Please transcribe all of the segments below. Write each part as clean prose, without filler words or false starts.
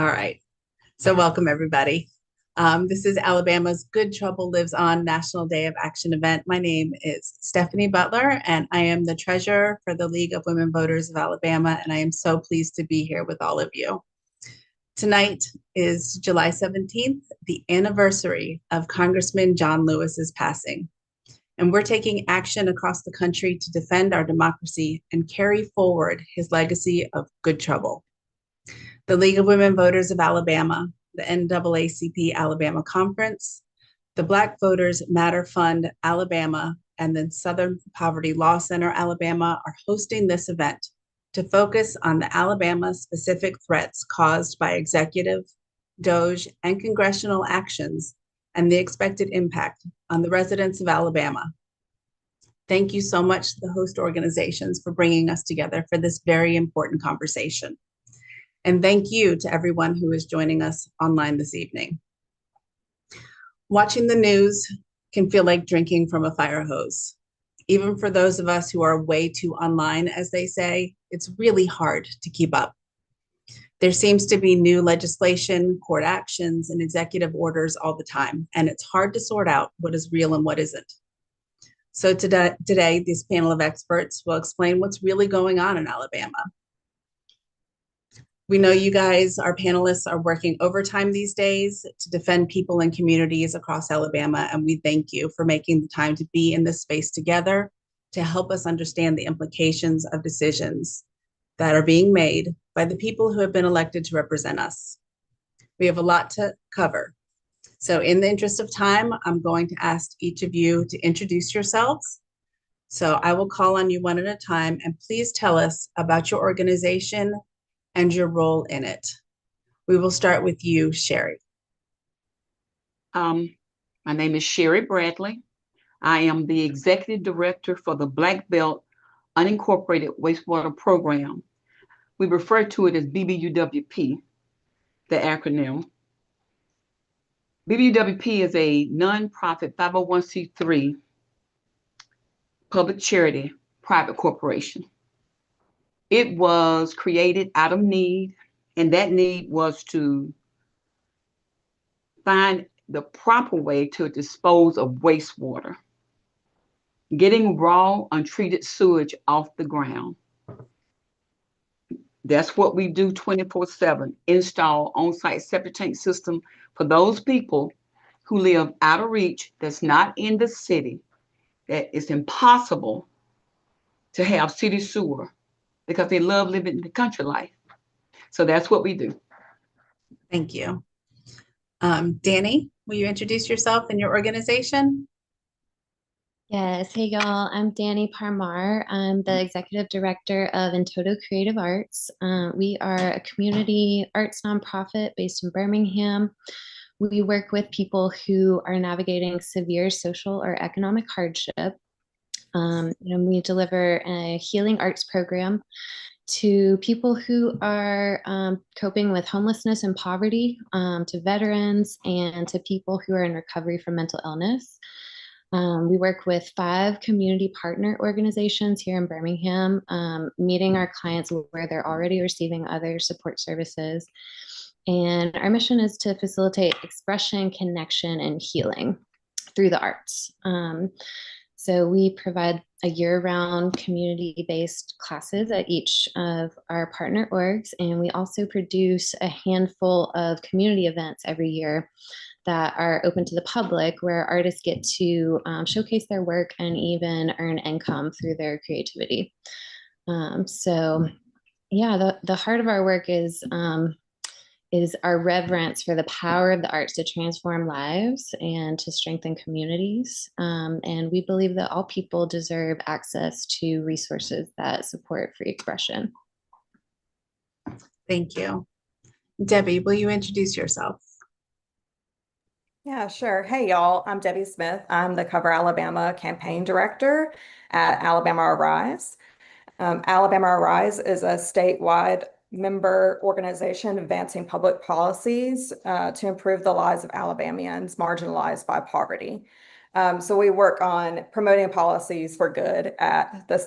All right. So welcome everybody. This is Alabama's Good Trouble Lives On National Day of Action event. My name is Stephanie Butler, and I am the treasurer for the League of Women Voters of Alabama, and I am so pleased to be here with all of you. Tonight is July 17th, the anniversary of Congressman John Lewis's passing. And we're taking action across the country to defend our democracy and carry forward his legacy of good trouble. The League of Women Voters of Alabama, the NAACP Alabama Conference, the Black Voters Matter Fund Alabama, and the Southern Poverty Law Center Alabama are hosting this event to focus on the Alabama-specific threats caused by executive, DOJ, and congressional actions and the expected impact on the residents of Alabama. Thank you so much to the host organizations for bringing us together for this very important conversation. And thank you to everyone who is joining us online this evening. Watching the news can feel like drinking from a fire hose. Even for those of us who are way too online, as they say, it's really hard to keep up. There seems to be new legislation, court actions, and executive orders all the time, and it's hard to sort out what is real and what isn't. So today, this panel of experts will explain what's really going on in Alabama. We know you guys, our panelists, are working overtime these days to defend people and communities across Alabama, and we thank you for making the time to be in this space together to help us understand the implications of decisions that are being made by the people who have been elected to represent us. We have a lot to cover. So in the interest of time, I'm going to ask each of you to introduce yourselves. So I will call on you one at a time, and please tell us about your organization and your role in it. We will start with you, Sherry. My name is Sherry Bradley. I am the executive director for the Black Belt Unincorporated Wastewater Program. We refer to it as BBUWP, the acronym. BBUWP is a nonprofit 501c3 public charity private corporation. It was created out of need, and that need was to find the proper way to dispose of wastewater, getting raw, untreated sewage off the ground. That's what we do 24/7, install on-site septic tank system for those people who live out of reach, that's not in the city, that it's impossible to have city sewer because they love living the country life. So that's what we do. Thank you. Danny, will you introduce yourself and your organization? Yes, hey y'all, I'm Danny Parmar. I'm the executive director of Intoto Creative Arts. We are a community arts nonprofit based in Birmingham. We work with people who are navigating severe social or economic hardship. And we deliver a healing arts program to people who are coping with homelessness and poverty, to veterans, and to people who are in recovery from mental illness. We work with 5 community partner organizations here in Birmingham, meeting our clients where they're already receiving other support services. And our mission is to facilitate expression, connection, and healing through the arts. So we provide a year-round community-based classes at each of our partner orgs, and we also produce a handful of community events every year that are open to the public, where artists get to showcase their work and even earn income through their creativity. So yeah, the heart of our work is our reverence for the power of the arts to transform lives and to strengthen communities. And we believe that all people deserve access to resources that support free expression. Thank you. Debbie, will you introduce yourself? Yeah, sure. Hey, y'all. I'm Debbie Smith. I'm the Cover Alabama campaign director at Alabama Arise. Alabama Arise is a statewide member organization advancing public policies to improve the lives of Alabamians marginalized by poverty. So we work on promoting policies for good at the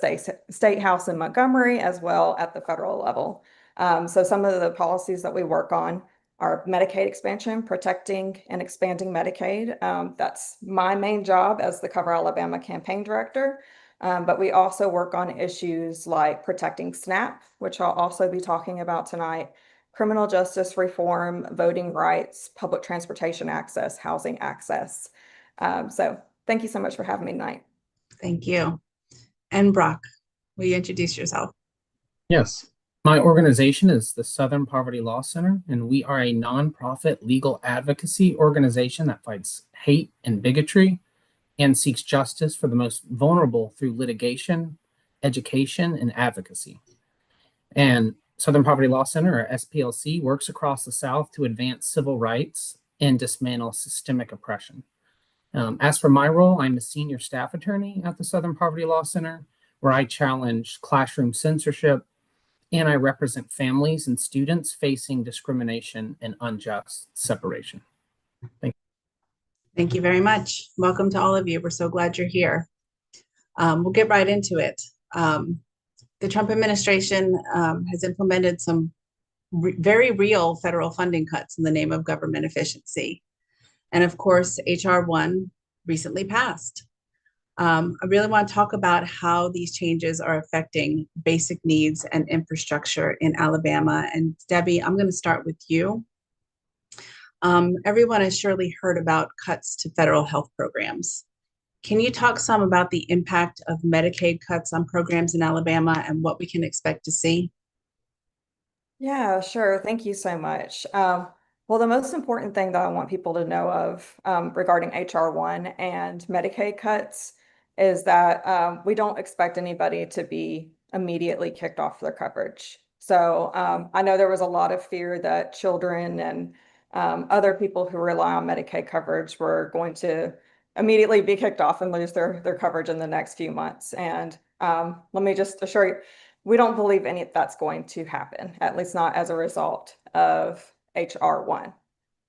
state house in Montgomery, as well at the federal level. So some of the policies that we work on our Medicaid expansion, protecting and expanding Medicaid. That's my main job as the Cover Alabama campaign director. But we also work on issues like protecting SNAP, which I'll also be talking about tonight, criminal justice reform, voting rights, public transportation access, housing access. So thank you so much for having me tonight. Thank you. And Brock, will you introduce yourself? Yes. My organization is the Southern Poverty Law Center, and we are a nonprofit legal advocacy organization that fights hate and bigotry and seeks justice for the most vulnerable through litigation, education, and advocacy. And Southern Poverty Law Center, or SPLC, works across the South to advance civil rights and dismantle systemic oppression. As for my role, I'm a senior staff attorney at the Southern Poverty Law Center, where I challenge classroom censorship, and I represent families and students facing discrimination and unjust separation. Thank you. Thank you very much. Welcome to all of you. We're so glad you're here. We'll get right into it. The Trump administration has implemented some very real federal funding cuts in the name of government efficiency. And of course, H.R. 1 recently passed. I really want to talk about how these changes are affecting basic needs and infrastructure in Alabama. And Debbie, I'm going to start with you. Everyone has surely heard about cuts to federal health programs. Can you talk some about the impact of Medicaid cuts on programs in Alabama and what we can expect to see? Yeah, sure. Thank you so much. Well, the most important thing that I want people to know of regarding H.R. 1 and Medicaid cuts is that we don't expect anybody to be immediately kicked off their coverage. So I know there was a lot of fear that children and other people who rely on Medicaid coverage were going to immediately be kicked off and lose their coverage in the next few months. And let me just assure you, we don't believe any of that's going to happen, at least not as a result of H.R. 1.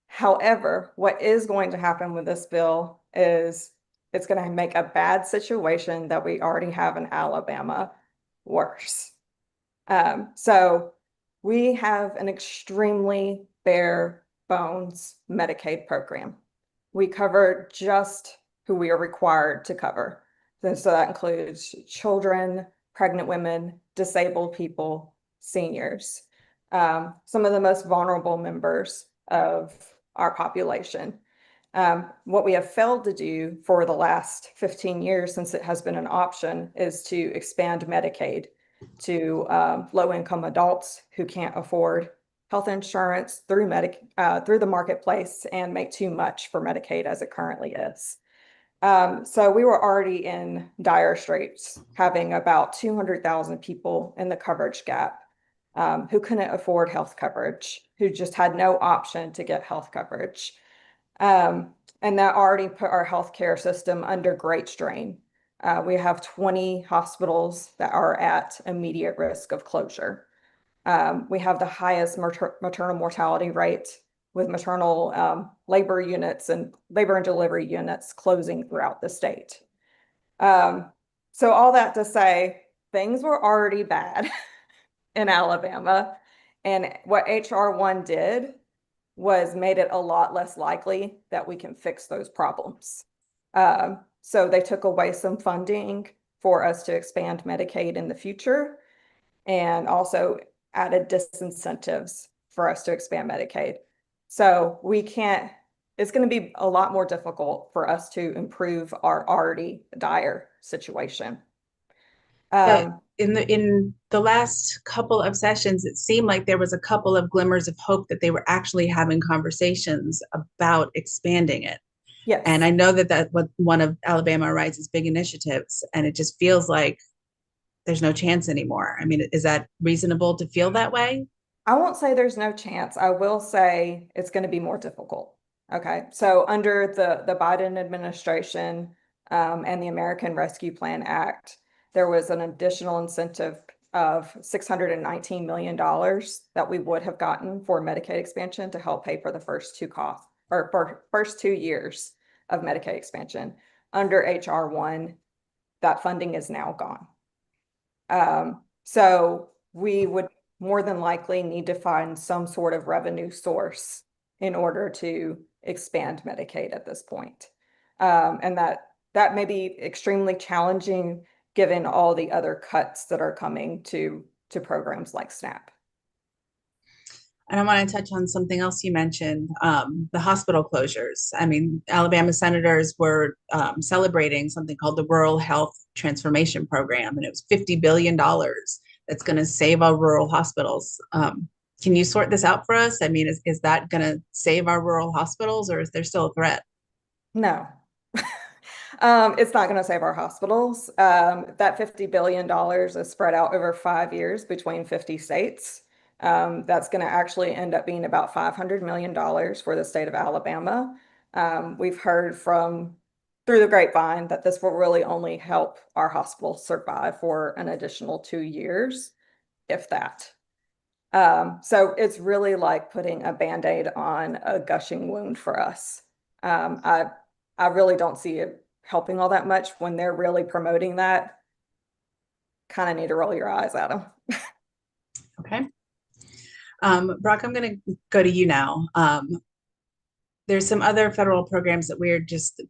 However, what is going to happen with this bill is it's going to make a bad situation that we already have in Alabama worse. So we have an extremely bare bones Medicaid program. We cover just who we are required to cover. So that includes children, pregnant women, disabled people, seniors, some of the most vulnerable members of our population. What we have failed to do for the last 15 years since it has been an option is to expand Medicaid to low-income adults who can't afford health insurance through the marketplace and make too much for Medicaid as it currently is. So we were already in dire straits, having about 200,000 people in the coverage gap who couldn't afford health coverage, who just had no option to get health coverage. And that already put our healthcare system under great strain. We have 20 hospitals that are at immediate risk of closure. We have the highest maternal mortality rate, with maternal labor units and labor and delivery units closing throughout the state. So all that to say, things were already bad in Alabama. And what H.R. 1 did was made it a lot less likely that we can fix those problems. So they took away some funding for us to expand Medicaid in the future, and also added disincentives for us to expand Medicaid. So it's going to be a lot more difficult for us to improve our already dire situation. In the last couple of sessions, it seemed like there was a couple of glimmers of hope that they were actually having conversations about expanding it. Yes. And I know that was one of Alabama Rise's big initiatives, and it just feels like there's no chance anymore. I mean, is that reasonable to feel that way? I won't say there's no chance. I will say it's going to be more difficult. Okay. So under the Biden administration and the American Rescue Plan Act, there was an additional incentive of $619 million that we would have gotten for Medicaid expansion to help pay for the first first 2 years of Medicaid expansion. Under H.R. 1, that funding is now gone. So we would more than likely need to find some sort of revenue source in order to expand Medicaid at this point. And that may be extremely challenging given all the other cuts that are coming to programs like SNAP. And I want to touch on something else you mentioned, the hospital closures. I mean, Alabama senators were celebrating something called the Rural Health Transformation Program, and it was $50 billion that's going to save our rural hospitals. Can you sort this out for us? I mean, is that going to save our rural hospitals, or is there still a threat? No. It's not going to save our hospitals. That $50 billion is spread out over 5 years between 50 states. That's going to actually end up being about $500 million for the state of Alabama. We've heard through the grapevine that this will really only help our hospitals survive for an additional 2 years, if that. So it's really like putting a Band-Aid on a gushing wound for us. I really don't see it helping all that much when they're really promoting that. Kind of need to roll your eyes at them. Okay. Brock, I'm going to go to you now. There's some other federal programs that we're just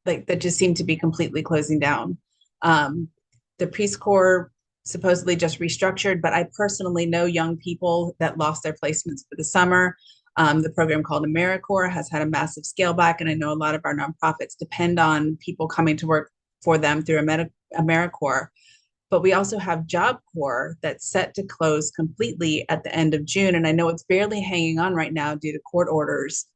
that just seem to be completely closing down. The Peace Corps supposedly just restructured, but I personally know young people that lost their placements for the summer. The program called AmeriCorps has had a massive scale back, and I know a lot of our nonprofits depend on people coming to work for them through AmeriCorps. But we also have Job Corps that's set to close completely at the end of June. And I know it's barely hanging on right now due to court orders.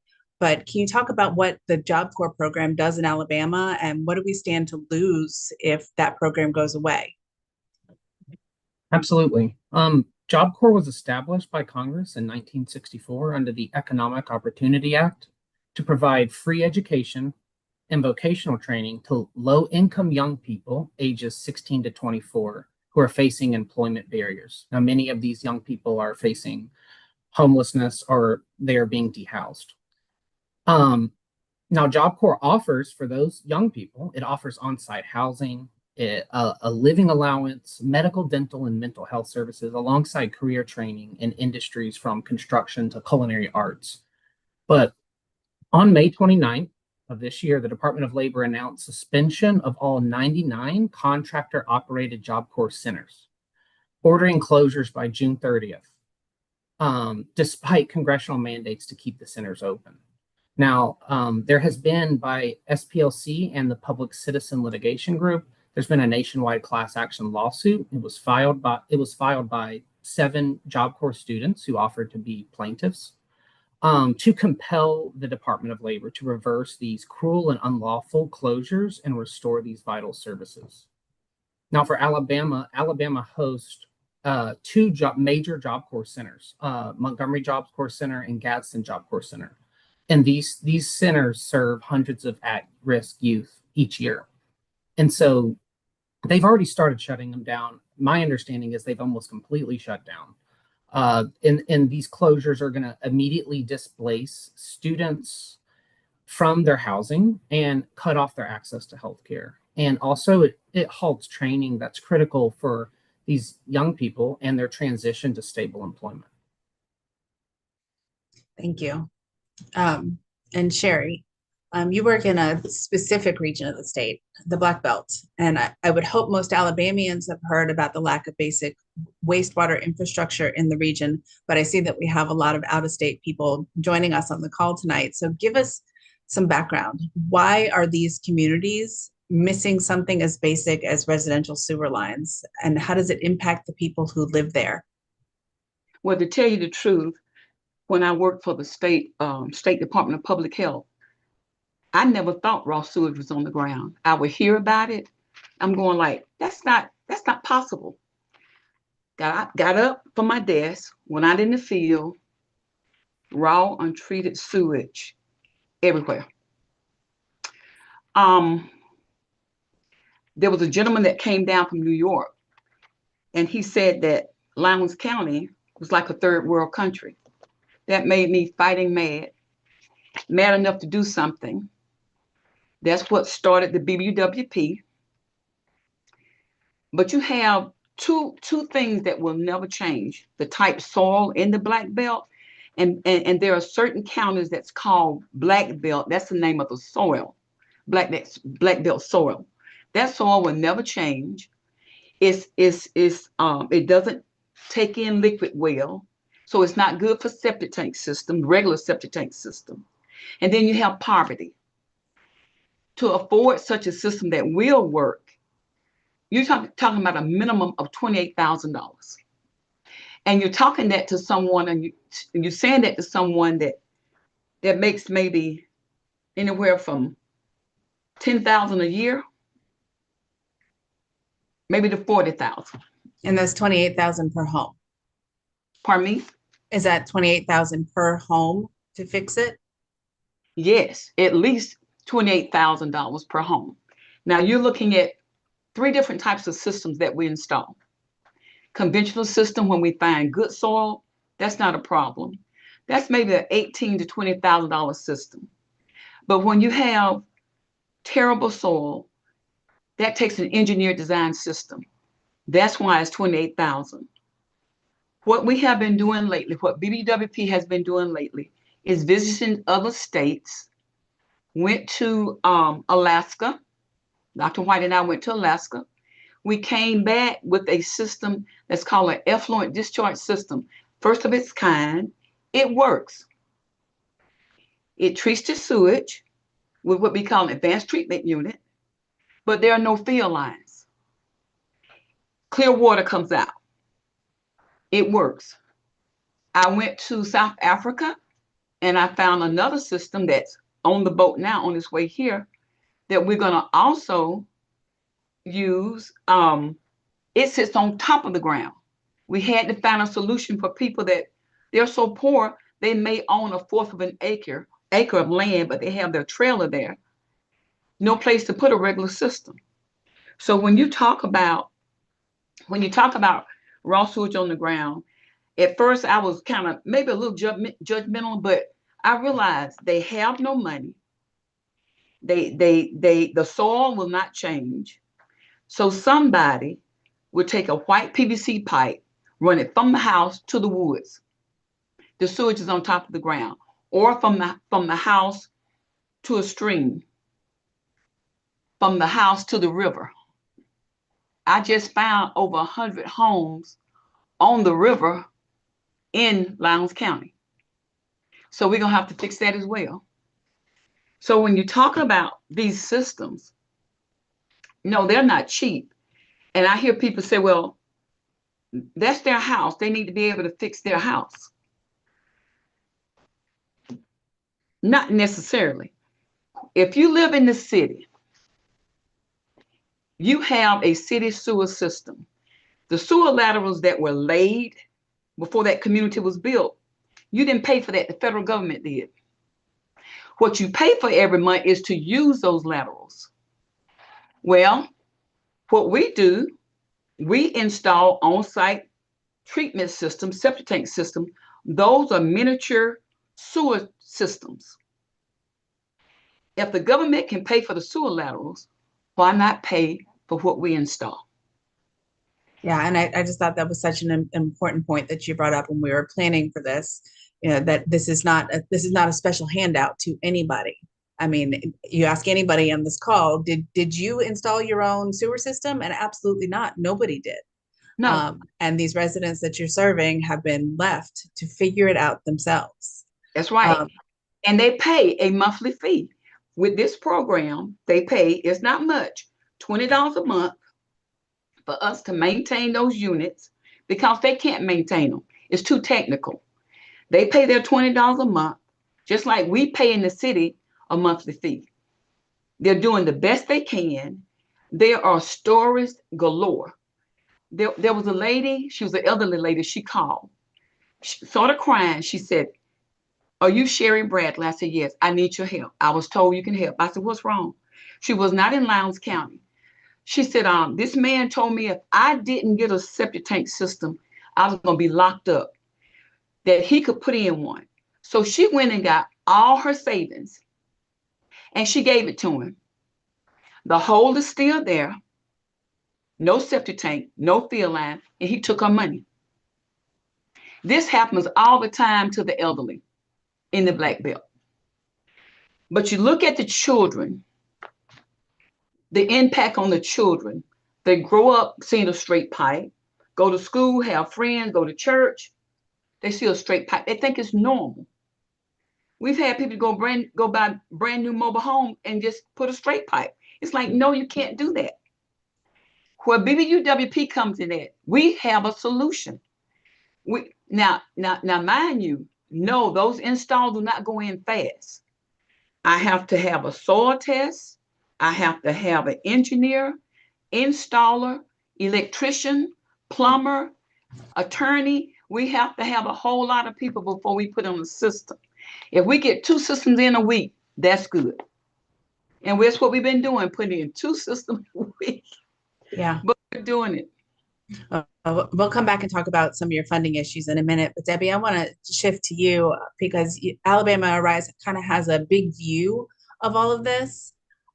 But can you talk about what the Job Corps program does in Alabama, and what do we stand to lose if that program goes away? Absolutely. Job Corps was established by Congress in 1964 under the Economic Opportunity Act to provide free education and vocational training to low-income young people ages 16 to 24 who are facing employment barriers. Now, many of these young people are facing homelessness or they are being dehoused. Now, Job Corps offers for those young people, it offers on-site housing, a living allowance, medical, dental, and mental health services alongside career training in industries from construction to culinary arts. But on May 29th of this year, the Department of Labor announced suspension of all 99 contractor-operated Job Corps centers, ordering closures by June 30th, despite congressional mandates to keep the centers open. Now, there has been by SPLC and the Public Citizen Litigation Group, there's been a nationwide class action lawsuit. It was filed by 7 Job Corps students who offered to be plaintiffs to compel the Department of Labor to reverse these cruel and unlawful closures and restore these vital services. Now, for Alabama hosts 2 major Job Corps centers, Montgomery Job Corps Center and Gadsden Job Corps Center. And these centers serve hundreds of at-risk youth each year. And so they've already started shutting them down. My understanding is they've almost completely shut down. And these closures are going to immediately displace students from their housing and cut off their access to healthcare. And also it halts training that's critical for these young people and their transition to stable employment. Thank you. And Sherry, you work in a specific region of the state, the Black Belt, and I would hope most Alabamians have heard about the lack of basic wastewater infrastructure in the region, but I see that we have a lot of out-of-state people joining us on the call tonight. So give us some background. Why are these communities missing something as basic as residential sewer lines, and how does it impact the people who live there? Well, to tell you the truth, when I worked for the State Department of Public Health, I never thought raw sewage was on the ground. I would hear about it. I'm going like, that's not possible. Got up from my desk, went out in the field, raw, untreated sewage everywhere. There was a gentleman that came down from New York, and he said that Lowndes County was like a third world country. That made me fighting mad enough to do something. That's what started the BBWP. But you have two things that will never change: the type soil in the Black Belt, and there are certain counties that's called Black Belt. That's the name of the soil, Black Belt soil. That soil will never change. It doesn't take in liquid well, so it's not good for septic tank system, regular septic tank system. And then you have poverty. To afford such a system that will work, you're talking about a minimum of $28,000. And you're talking that to someone, and you're saying that to someone that makes maybe anywhere from $10,000 a year, maybe to $40,000. And that's 28,000 per home. Pardon me? Is that 28,000 per home to fix it? Yes, at least $28,000 per home. Now you're looking at three different types of systems that we install. Conventional system, when we find good soil, that's not a problem. That's maybe an $18,000 to $20,000 system. But when you have terrible soil, that takes an engineered design system. That's why it's $28,000. What we have been doing lately, what BBWP has been doing lately, is visiting other states. Went to Alaska. Dr. White and I went to Alaska. We came back with a system that's called an effluent discharge system. First of its kind. It works. It treats the sewage with what we call an advanced treatment unit, but there are no field lines. Clear water comes out. It works. I went to South Africa and I found another system that's on the boat now, on its way here, that we're going to also use. It sits on top of the ground. We had to find a solution for people that they're so poor, they may own 1/4 of an acre of land, but they have their trailer there. No place to put a regular system. So when you talk about raw sewage on the ground, at first I was kind of maybe a little judgmental, but I realized they have no money. The soil will not change. So somebody would take a white PVC pipe, run it from the house to the woods. The sewage is on top of the ground, or from the house to a stream, from the house to the river. I just found over 100 homes on the river in Lowndes County. So we're gonna have to fix that as well. So when you talk about these systems, no, they're not cheap. And I hear people say, well, that's their house. They need to be able to fix their house. Not necessarily. If you live in the city, you have a city sewer system. The sewer laterals that were laid before that community was built, you didn't pay for that. The federal government did. What you pay for every month is to use those laterals. Well, what we do, we install on-site treatment systems, septic tank system. Those are miniature sewer systems. If the government can pay for the sewer laterals, why not pay for what we install? Yeah, and I just thought that was such an important point that you brought up when we were planning for this. You know, that this is not a special handout to anybody. I mean, you ask anybody on this call, did you install your own sewer system? And absolutely not. Nobody did. No. And these residents that you're serving have been left to figure it out themselves. That's right. And they pay a monthly fee. With this program, they pay, it's not much, $20 a month for us to maintain those units, because they can't maintain them. It's too technical. They pay their $20 a month, just like we pay in the city a monthly fee. They're doing the best they can. There are stories galore. There was a lady, she was an elderly lady, she called, she sort of crying. She said, "Are you Sherry Bradley?" I said, "Yes, I need your help. I was told you can help." I said, "What's wrong?" She was not in Lowndes County. She said, "This man told me if I didn't get a septic tank system, I was going to be locked up, that he could put in one." So she went and got all her savings and she gave it to him. The hole is still there. no septic tank, no field line, and he took her money. This happens all the time to the elderly in the Black Belt. But you look at the children, the impact on the children. They grow up seeing a straight pipe, go to school, have friends, go to church. They see a straight pipe. They think it's normal. We've had people go buy brand new mobile home and just put a straight pipe. It's like, no, you can't do that. Where BBUWP comes in at, we have a solution. Now, mind you, no, those installs do not go in fast. I have to have a soil test. I have to have an engineer, installer, electrician, plumber, attorney. We have to have a whole lot of people before we put on the system. If we get 2 systems in a week, that's good. And that's what we've been doing, putting in 2 systems a week. Yeah. But we're doing it. We'll come back and talk about some of your funding issues in a minute. But Debbie, I want to shift to you because Alabama Arise kind of has a big view of all of this.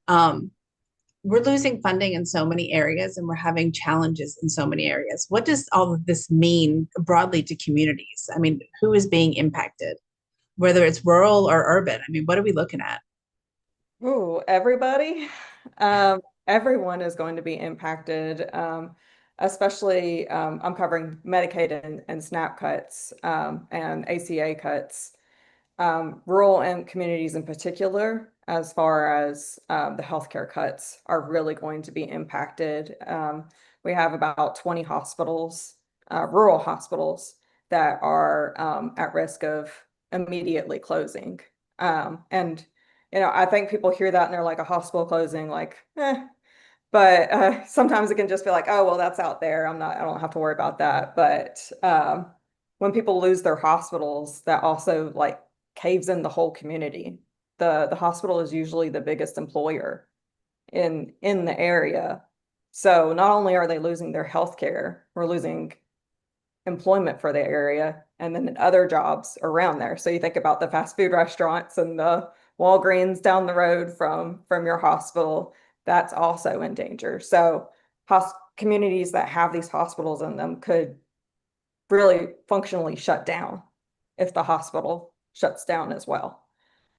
We're losing funding in so many areas and we're having challenges in so many areas. What does all of this mean broadly to communities? I mean, who is being impacted, whether it's rural or urban? I mean, what are we looking at? Ooh, everybody. Everyone is going to be impacted, especially I'm covering Medicaid and SNAP cuts and ACA cuts. Rural and communities in particular, as far as the healthcare cuts, are really going to be impacted. We have about 20 hospitals, rural hospitals, that are at risk of immediately closing. And I think people hear that and they're like, a hospital closing, like, but sometimes it can just be like, oh, well, that's out there. I don't have to worry about that. But when people lose their hospitals, that also like caves in the whole community. The hospital is usually the biggest employer in the area. So not only are they losing their health care, we're losing employment for the area and then other jobs around there. So you think about the fast food restaurants and the Walgreens down the road from your hospital, that's also in danger. So communities that have these hospitals in them could really functionally shut down if the hospital shuts down as well.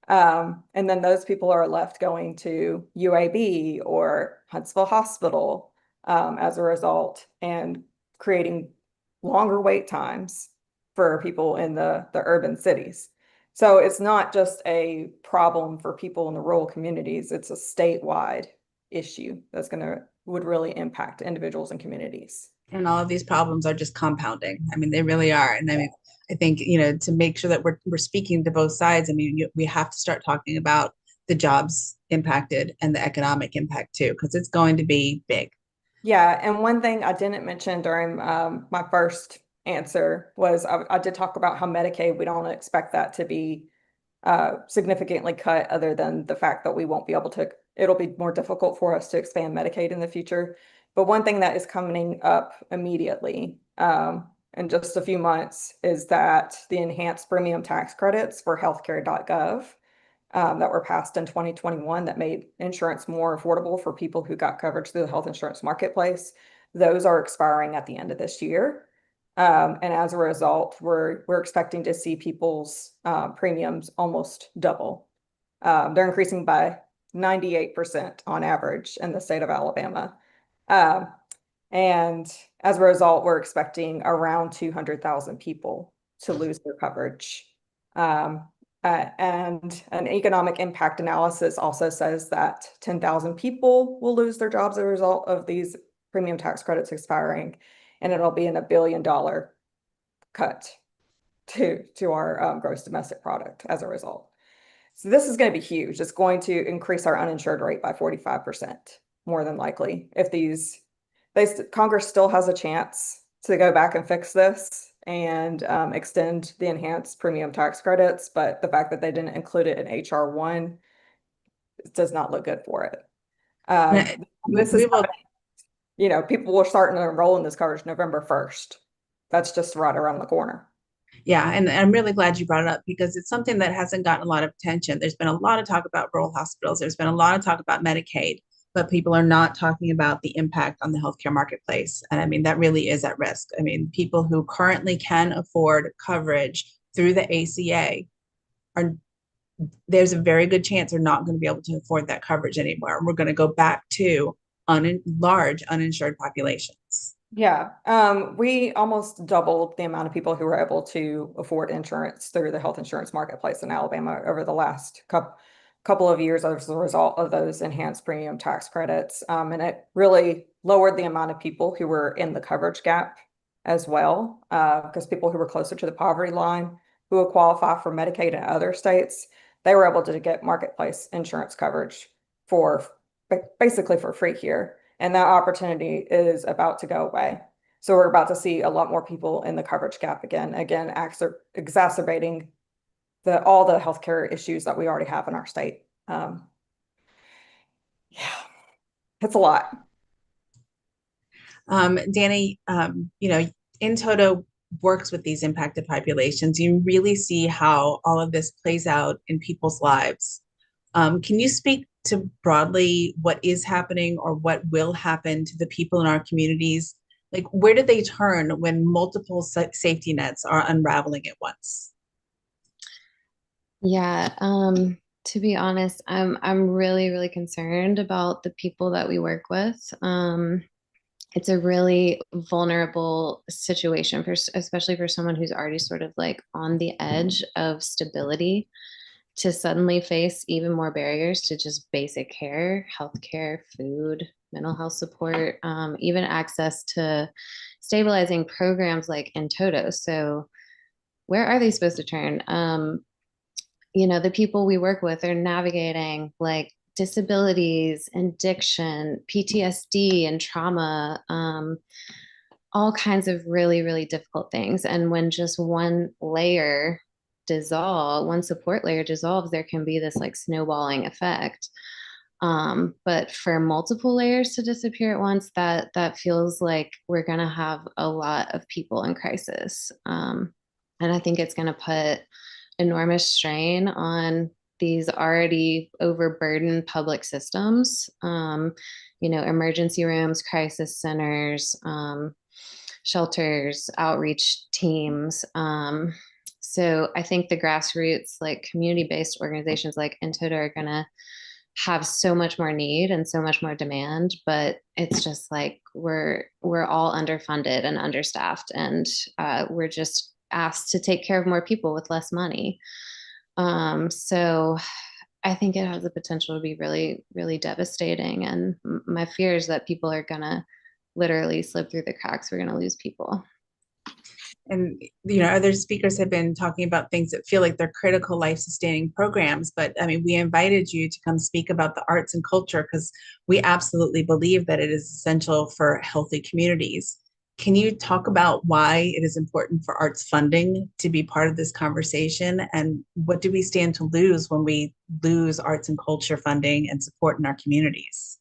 And then those people are left going to UAB or Huntsville Hospital as a result, and creating longer wait times for people in the urban cities. So it's not just a problem for people in the rural communities, it's a statewide issue that's would really impact individuals and communities. And all of these problems are just compounding. I mean, they really are. And I mean, I think, to make sure that we're speaking to both sides, I mean, we have to start talking about the jobs impacted and the economic impact too, because it's going to be big. Yeah. And one thing I didn't mention during my first answer was I did talk about how Medicaid, we don't expect that to be significantly cut, other than the fact that we won't be able to, it'll be more difficult for us to expand Medicaid in the future. But one thing that is coming up immediately in just a few months is that the enhanced premium tax credits for healthcare.gov that were passed in 2021 that made insurance more affordable for people who got coverage through the health insurance marketplace. Those are expiring at the end of this year. And as a result, we're expecting to see people's premiums almost double. They're increasing by 98% on average in the state of Alabama. And as a result, we're expecting around 200,000 people to lose their coverage. And an economic impact analysis also says that 10,000 people will lose their jobs as a result of these premium tax credits expiring, and it'll be in $1 billion cut to our gross domestic product as a result. So this is going to be huge. It's going to increase our uninsured rate by 45%, more than likely. If Congress still has a chance to go back and fix this and extend the enhanced premium tax credits, but the fact that they didn't include it in HR 1 does not look good for it. This is, people will start to enroll in this coverage November 1st. That's just right around the corner. Yeah, and I'm really glad you brought it up because it's something that hasn't gotten a lot of attention. There's been a lot of talk about rural hospitals. There's been a lot of talk about Medicaid, but people are not talking about the impact on the healthcare marketplace. And I mean, that really is at risk. I mean, people who currently can afford coverage through the ACA are, there's a very good chance they're not going to be able to afford that coverage anymore. We're going to go back to large uninsured populations. Yeah, we almost doubled the amount of people who were able to afford insurance through the health insurance marketplace in Alabama over the last couple of years as a result of those enhanced premium tax credits. And it really lowered the amount of people who were in the coverage gap as well, because people who were closer to the poverty line, who would qualify for Medicaid in other states, they were able to get marketplace insurance coverage for basically for free here. And that opportunity is about to go away. So we're about to see a lot more people in the coverage gap again, exacerbating all the healthcare issues that we already have in our state. Yeah, it's a lot. Danny, In Toto works with these impacted populations. You really see how all of this plays out in people's lives. Can you speak to broadly what is happening or what will happen to the people in our communities? Like, where do they turn when multiple safety nets are unraveling at once? Yeah, to be honest, I'm really, really concerned about the people that we work with. It's a really vulnerable situation especially for someone who's already sort of like on the edge of stability, to suddenly face even more barriers to just basic care, healthcare, food, mental health support, even access to stabilizing programs like In Toto. So where are they supposed to turn? The people we work with are navigating like disabilities, addiction, PTSD, and trauma, all kinds of really, really difficult things. And when just one support layer dissolves, there can be this like snowballing effect. But for multiple layers to disappear at once, that feels like we're going to have a lot of people in crisis. And I think it's going to put enormous strain on these already overburdened public systems, emergency rooms, crisis centers, shelters, outreach teams. So I think the grassroots, like community-based organizations like In Toto are going to have so much more need and so much more demand, but it's just like we're all underfunded and understaffed, and we're just asked to take care of more people with less money. So I think it has the potential to be really, really devastating. And my fear is that people are going to literally slip through the cracks. We're going to lose people. And, other speakers have been talking about things that feel like they're critical life-sustaining programs. But I mean, we invited you to come speak about the arts and culture because we absolutely believe that it is essential for healthy communities. Can you talk about why it is important for arts funding to be part of this conversation? And what do we stand to lose when we lose arts and culture funding and support in our communities?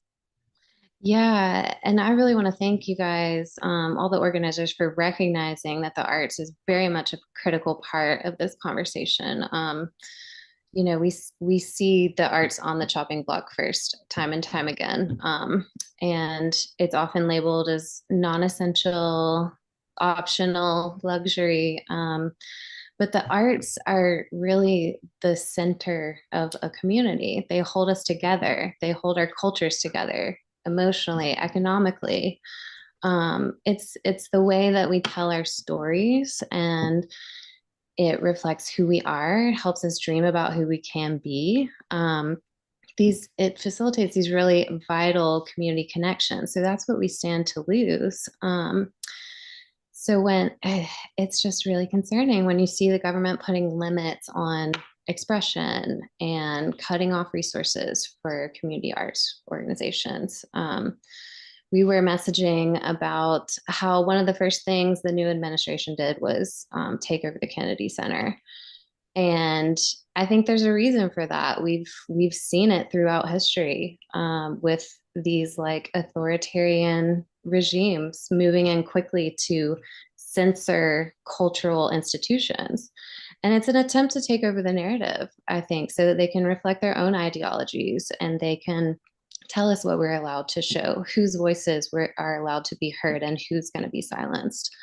Yeah, and I really want to thank you guys, all the organizers, for recognizing that the arts is very much a critical part of this conversation. We see the arts on the chopping block first, time and time again, and it's often labeled as non-essential, optional, luxury. But the arts are really the center of a community. They hold us together. They hold our cultures together emotionally, economically. It's the way that we tell our stories, and it reflects who we are. It helps us dream about who we can be. It facilitates these really vital community connections. So that's what we stand to lose. So when it's just really concerning when you see the government putting limits on expression and cutting off resources for community arts organizations. We were messaging about how one of the first things the new administration did was take over the Kennedy Center. And I think there's a reason for that. We've seen it throughout history with these like authoritarian regimes moving in quickly to censor cultural institutions. And it's an attempt to take over the narrative, I think, so that they can reflect their own ideologies and they can tell us what we're allowed to show, whose voices are allowed to be heard, and who's going to be silenced.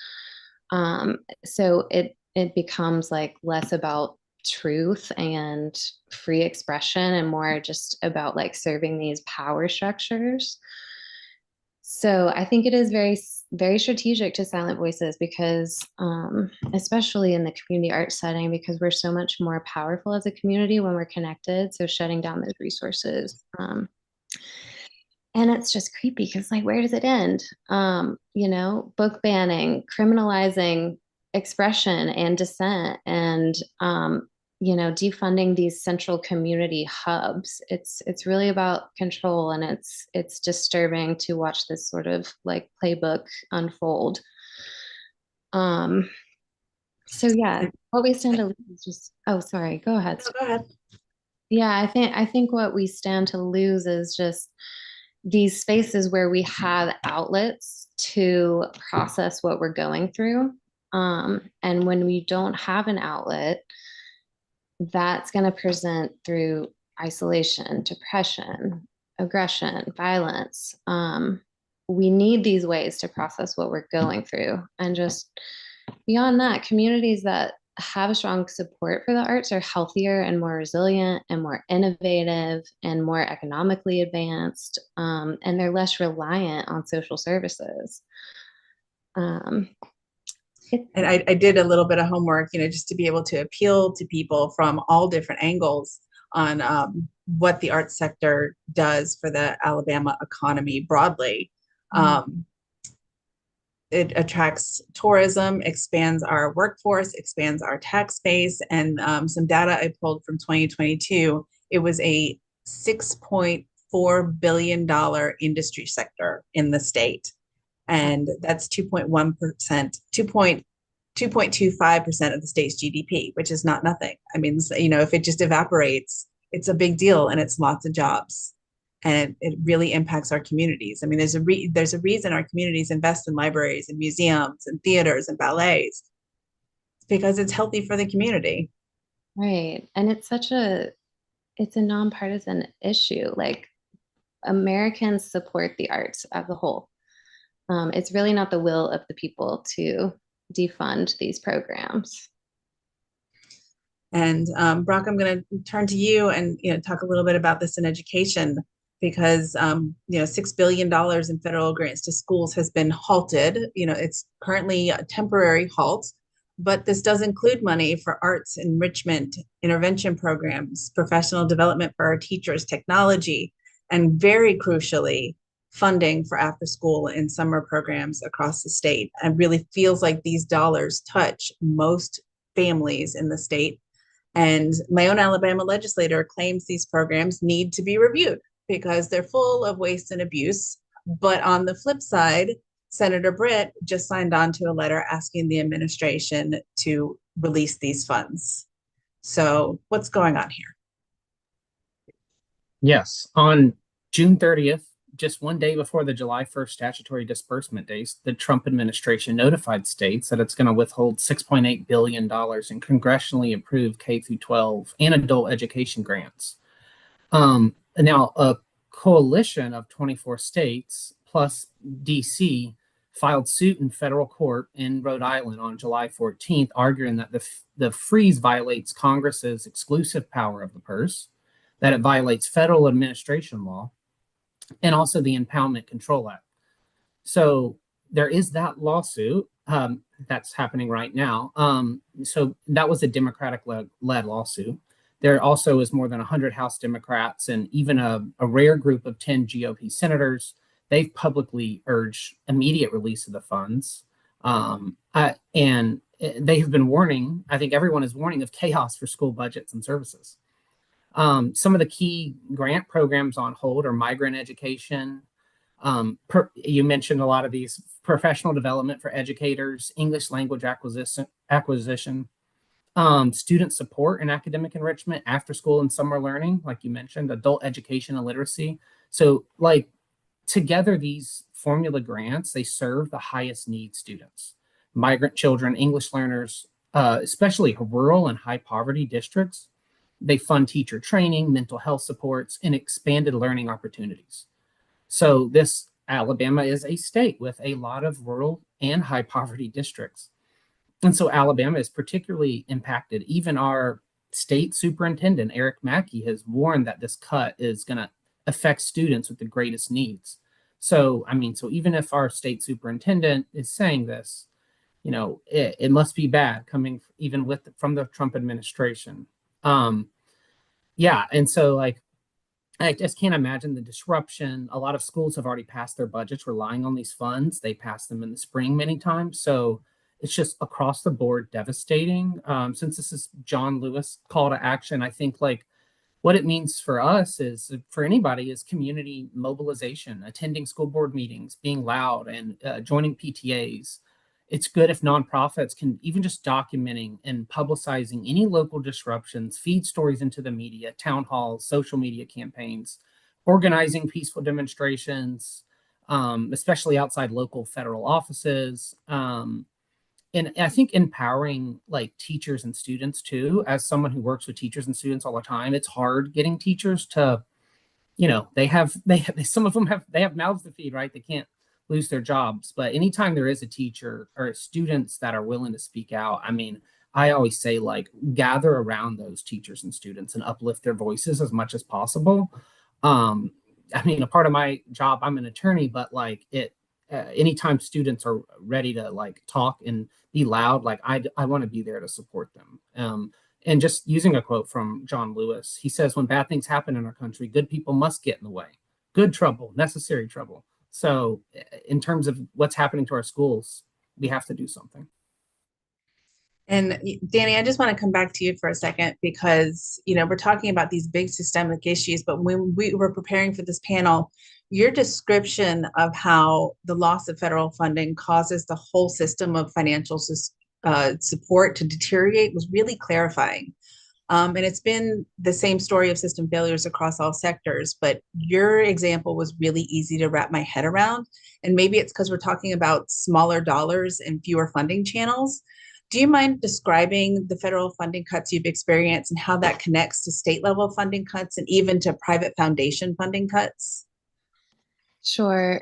So it becomes like less about truth and free expression and more just about like serving these power structures. So I think it is very, very strategic to silent voices because, especially in the community arts setting, because we're so much more powerful as a community when we're connected. So shutting down those resources. And it's just creepy because like, where does it end? Book banning, criminalizing expression and dissent, and defunding these central community hubs. It's really about control, and it's disturbing to watch this sort of like playbook unfold. So yeah, what we stand to lose is just, oh, sorry, go ahead. No, go ahead. Yeah, I think what we stand to lose is just these spaces where we have outlets to process what we're going through. And when we don't have an outlet, that's going to present through isolation, depression, aggression, violence. We need these ways to process what we're going through. And just beyond that, communities that have a strong support for the arts are healthier and more resilient and more innovative and more economically advanced, and they're less reliant on social services. And I did a little bit of homework, just to be able to appeal to people from all different angles on what the arts sector does for the Alabama economy broadly. It attracts tourism, expands our workforce, expands our tax base, and some data I pulled from 2022, it was a $6.4 billion industry sector in the state. And that's 2.1%, 2.25% of the state's GDP, which is not nothing. I mean, if it just evaporates, it's a big deal, and it's lots of jobs. And it really impacts our communities. I mean, there's a reason our communities invest in libraries and museums and theaters and ballets. It's because it's healthy for the community. Right. And it's a nonpartisan issue. Like, Americans support the arts as a whole. It's really not the will of the people to defund these programs. And Brock, I'm going to turn to you and talk a little bit about this in education, because $6 billion in federal grants to schools has been halted. It's currently a temporary halt, but this does include money for arts enrichment, intervention programs, professional development for our teachers, technology, and very crucially, funding for after school and summer programs across the state. And really feels like these dollars touch most families in the state. And my own Alabama legislator claims these programs need to be reviewed because they're full of waste and abuse. But on the flip side, Senator Britt just signed on to a letter asking the administration to release these funds. So what's going on here? Yes, on June 30th, just one day before the July 1st statutory disbursement dates, the Trump administration notified states that it's going to withhold $6.8 billion in congressionally approved K-12 and adult education grants. Now, a coalition of 24 states plus DC filed suit in federal court in Rhode Island on July 14th, arguing that the freeze violates Congress's exclusive power of the purse, that it violates federal administration law, and also the Impoundment Control Act. So there is that lawsuit that's happening right now. So that was a Democratic-led lawsuit. There also is more than 100 House Democrats and even a rare group of 10 GOP senators. They've publicly urged immediate release of the funds. And they have been warning, I think everyone is warning of chaos for school budgets and services. Some of the key grant programs on hold are migrant education. You mentioned a lot of these: professional development for educators, English language acquisition, student support and academic enrichment, after school and summer learning, like you mentioned, adult education and literacy. So like together, these formula grants, they serve the highest need students, migrant children, English learners, especially rural and high poverty districts. They fund teacher training, mental health supports, and expanded learning opportunities. So this Alabama is a state with a lot of rural and high poverty districts. And so Alabama is particularly impacted. Even our state superintendent, Eric Mackey, has warned that this cut is going to affect students with the greatest needs. So, I mean, so even if our state superintendent is saying this, you know, it must be bad coming even from the Trump administration. Yeah. And so like, I just can't imagine the disruption. A lot of schools have already passed their budgets relying on these funds. They passed them in the spring many times. So it's just across the board devastating. Since this is John Lewis call to action, I think like what it means for us is for anybody is community mobilization, attending school board meetings, being loud and joining PTAs. It's good if nonprofits can even just documenting and publicizing any local disruptions, feed stories into the media, town halls, social media campaigns, organizing peaceful demonstrations, especially outside local federal offices. And I think empowering like teachers and students too, as someone who works with teachers and students all the time, it's hard getting teachers to, you know, some of them have mouths to feed, right? They can't lose their jobs. But anytime there is a teacher or students that are willing to speak out, I mean, I always say like gather around those teachers and students and uplift their voices as much as possible. I mean, a part of my job, I'm an attorney, but like anytime students are ready to like talk and be loud, like I want to be there to support them. And just using a quote from John Lewis, he says, when bad things happen in our country, good people must get in the way. Good trouble, necessary trouble. So in terms of what's happening to our schools, we have to do something. And Danny, I just want to come back to you for a second because, you know, we're talking about these big systemic issues, but when we were preparing for this panel, your description of how the loss of federal funding causes the whole system of financial support to deteriorate was really clarifying. And it's been the same story of system failures across all sectors, but your example was really easy to wrap my head around. And maybe it's because we're talking about smaller dollars and fewer funding channels. Do you mind describing the federal funding cuts you've experienced and how that connects to state level funding cuts and even to private foundation funding cuts? Sure.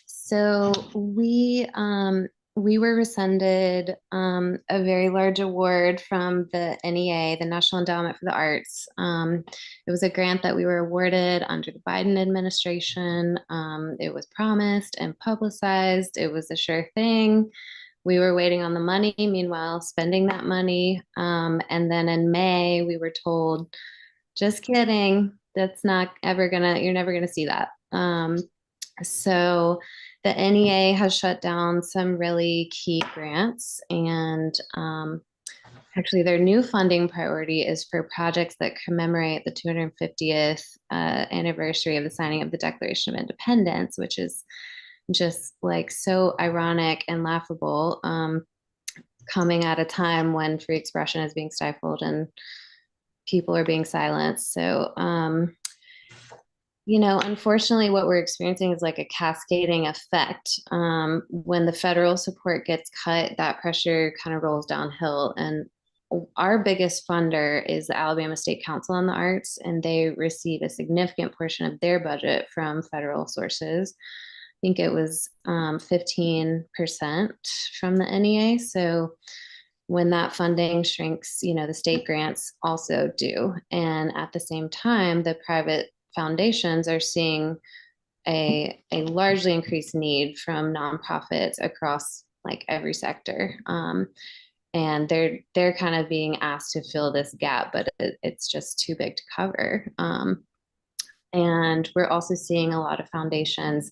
So we were rescinded a very large award from the NEA, the National Endowment for the Arts. It was a grant that we were awarded under the Biden administration. It was promised and publicized. It was a sure thing. We were waiting on the money, meanwhile, spending that money. And then in May, we were told, just kidding, that's not ever you're never gonna see that. So the NEA has shut down some really key grants, and actually their new funding priority is for projects that commemorate the 250th anniversary of the signing of the Declaration of Independence, which is just like so ironic and laughable, coming at a time when free expression is being stifled and people are being silenced. So, you know, unfortunately, what we're experiencing is like a cascading effect. When the federal support gets cut, that pressure kind of rolls downhill. And our biggest funder is the Alabama State Council on the Arts, and they receive a significant portion of their budget from federal sources. I think it was 15% from the NEA. So when that funding shrinks, you know, the state grants also do. And at the same time, the private foundations are seeing a largely increased need from nonprofits across like every sector. And they're kind of being asked to fill this gap, but it's just too big to cover. And we're also seeing a lot of foundations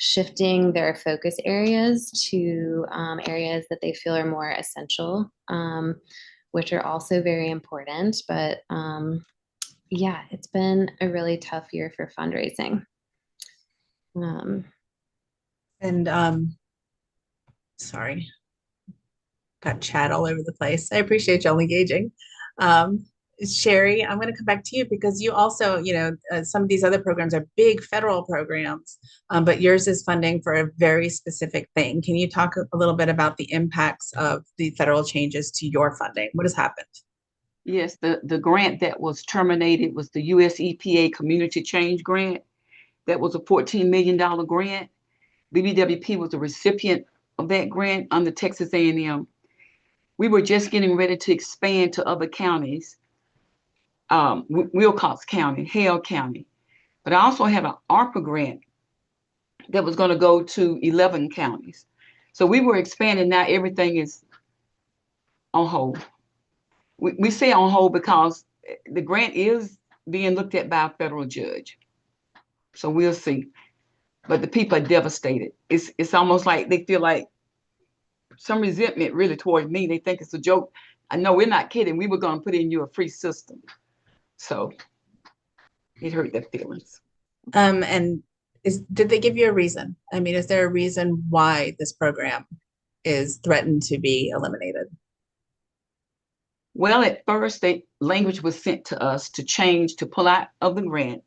shifting their focus areas to areas that they feel are more essential, which are also very important. But yeah, it's been a really tough year for fundraising. Sorry, got chat all over the place. I appreciate y'all engaging. Sherry, I'm going to come back to you because you also, you know, some of these other programs are big federal programs, but yours is funding for a very specific thing. Can you talk a little bit about the impacts of the federal changes to your funding? What has happened? Yes, the grant that was terminated was the US EPA Community Change Grant, That was a $14 million grant. BBWP was the recipient of that grant under Texas A&M. We were just getting ready to expand to other counties, Wilcox County, Hale County. But I also had an ARPA grant that was going to go to 11 counties. So we were expanding. Now everything is on hold. We say on hold because the grant is being looked at by a federal judge. So we'll see. But the people are devastated. It's almost like they feel like some resentment really towards me. They think it's a joke. I know we're not kidding. We were going to put in you a free system. So it hurt their feelings. And did they give you a reason? I mean, is there a reason why this program is threatened to be eliminated? Well, at first, the language was sent to us to change, to pull out of the grant.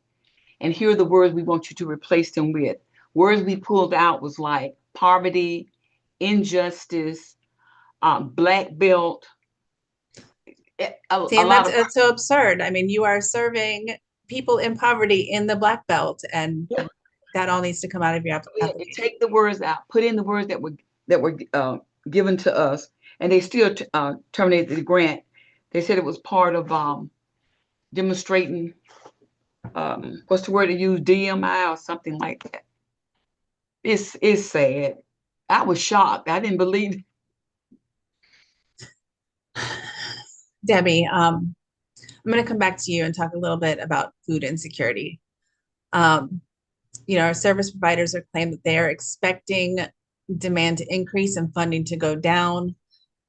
And here are the words we want you to replace them with. Words we pulled out was like poverty, injustice, black belt. That's so absurd. I mean, you are serving people in poverty in the black belt, and that all needs to come out of your application. Take the words out, put in the words that were given to us, and they still terminated the grant. They said it was part of demonstrating, what's the word to use, DMI or something like that. It's sad. I was shocked. I didn't believe it. Debbie, I'm going to come back to you and talk a little bit about food insecurity. Our service providers are claiming that they are expecting demand to increase and funding to go down.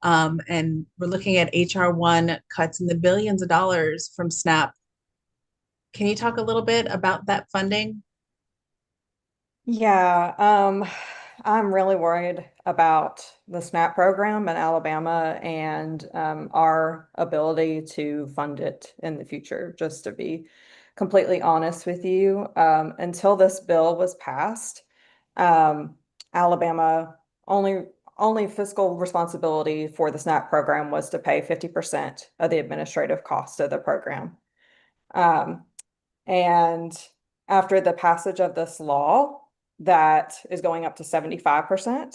And we're looking at HR1 cuts in the billions of dollars from SNAP. Can you talk a little bit about that funding? Yeah, I'm really worried about the SNAP program in Alabama and our ability to fund it in the future, just to be completely honest with you. Until this bill was passed, Alabama only fiscal responsibility for the SNAP program was to pay 50% of the administrative cost of the program. And after the passage of this law, that is going up to 75%.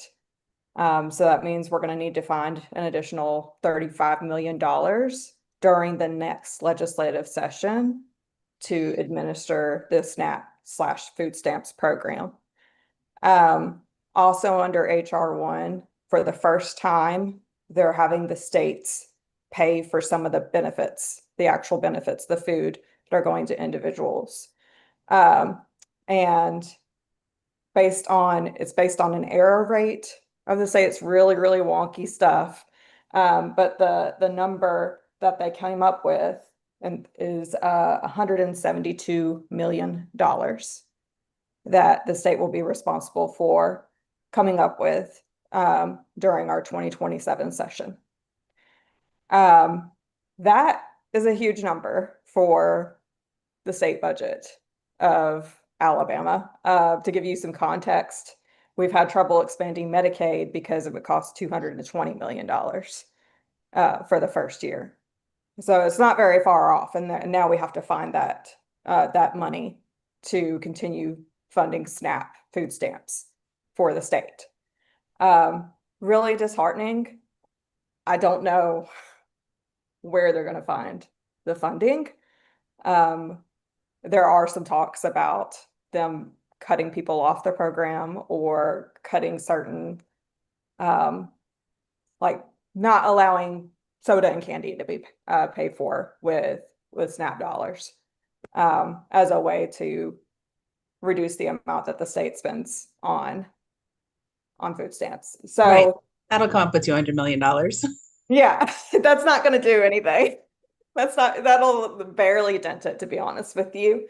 So that means we're going to need to find an additional $35 million during the next legislative session to administer the SNAP/food stamps program. Also under HR1, for the first time, they're having the states pay for some of the benefits, the actual benefits, the food that are going to individuals. And it's based on an error rate. I would say it's really, really wonky stuff. But the number that they came up with is $172 million that the state will be responsible for coming up with during our 2027 session. That is a huge number for the state budget of Alabama. To give you some context, we've had trouble expanding Medicaid because it would cost $220 million for the first year. So it's not very far off. And now we have to find that money to continue funding SNAP food stamps for the state. Really disheartening. I don't know where they're going to find the funding. There are some talks about them cutting people off the program or cutting certain, like not allowing soda and candy to be paid for with SNAP dollars as a way to reduce the amount that the state spends on food stamps. So right. That'll come up with $200 million. Yeah, that's not going to do anything. That'll barely dent it, to be honest with you.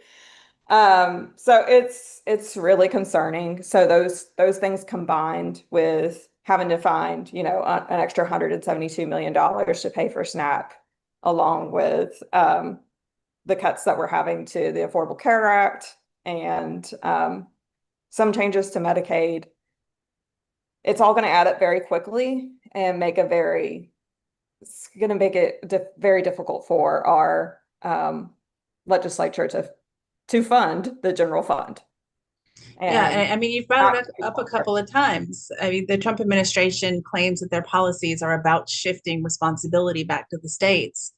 So it's really concerning. So those things combined with having to find, an extra $172 million to pay for SNAP, along with the cuts that we're having to the Affordable Care Act and some changes to Medicaid, it's all going to add up very quickly and it's going to make it very difficult for our legislature to fund the general fund. Yeah, And I mean, you've brought it up a couple of times. I mean, the Trump administration claims that their policies are about shifting responsibility back to the states.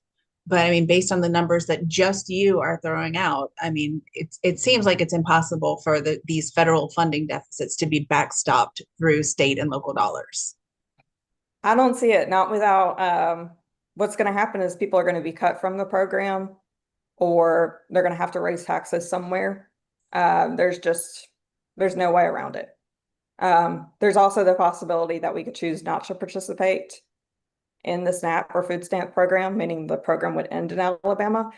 But I mean, based on the numbers that just you are throwing out, I mean, it seems like it's impossible for these federal funding deficits to be backstopped through state and local dollars. I don't see it, not without, what's going to happen is people are going to be cut from the program, or they're going to have to raise taxes somewhere. There's no way around it. There's also the possibility that we could choose not to participate in the SNAP or food stamp program, meaning the program would end in Alabama.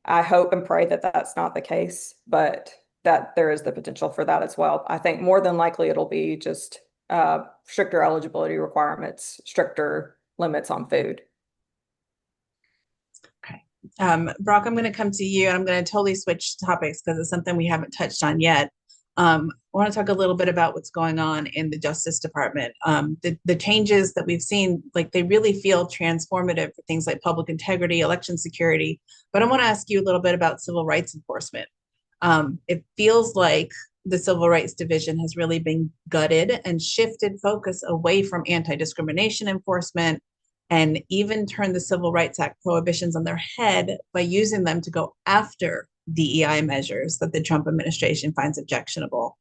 I hope and pray that that's not the case, but that there is the potential for that as well. I think more than likely it'll be just stricter eligibility requirements, stricter limits on food. Okay. Brock, I'm going to come to you, and I'm going to totally switch topics because it's something we haven't touched on yet. I want to talk a little bit about what's going on in the Justice Department. The changes that we've seen, like, they really feel transformative for things like public integrity, election security. But I want to ask you a little bit about civil rights enforcement. It feels like the Civil Rights Division has really been gutted and shifted focus away from anti-discrimination enforcement, and even turned the Civil Rights Act prohibitions on their head by using them to go after DEI measures that the Trump administration finds objectionable.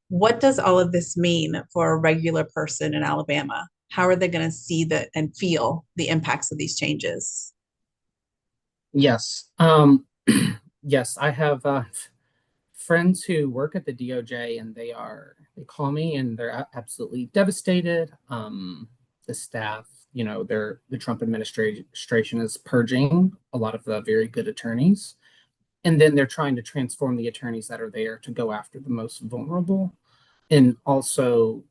What does all of this mean for a regular person in Alabama? How are they going to see and feel the impacts of these changes? Yes. Yes, I have friends who work at the DOJ, and they call me and they're absolutely devastated. The staff, the Trump administration is purging a lot of the very good attorneys. And then they're trying to transform the attorneys that are there to go after the most vulnerable. And also,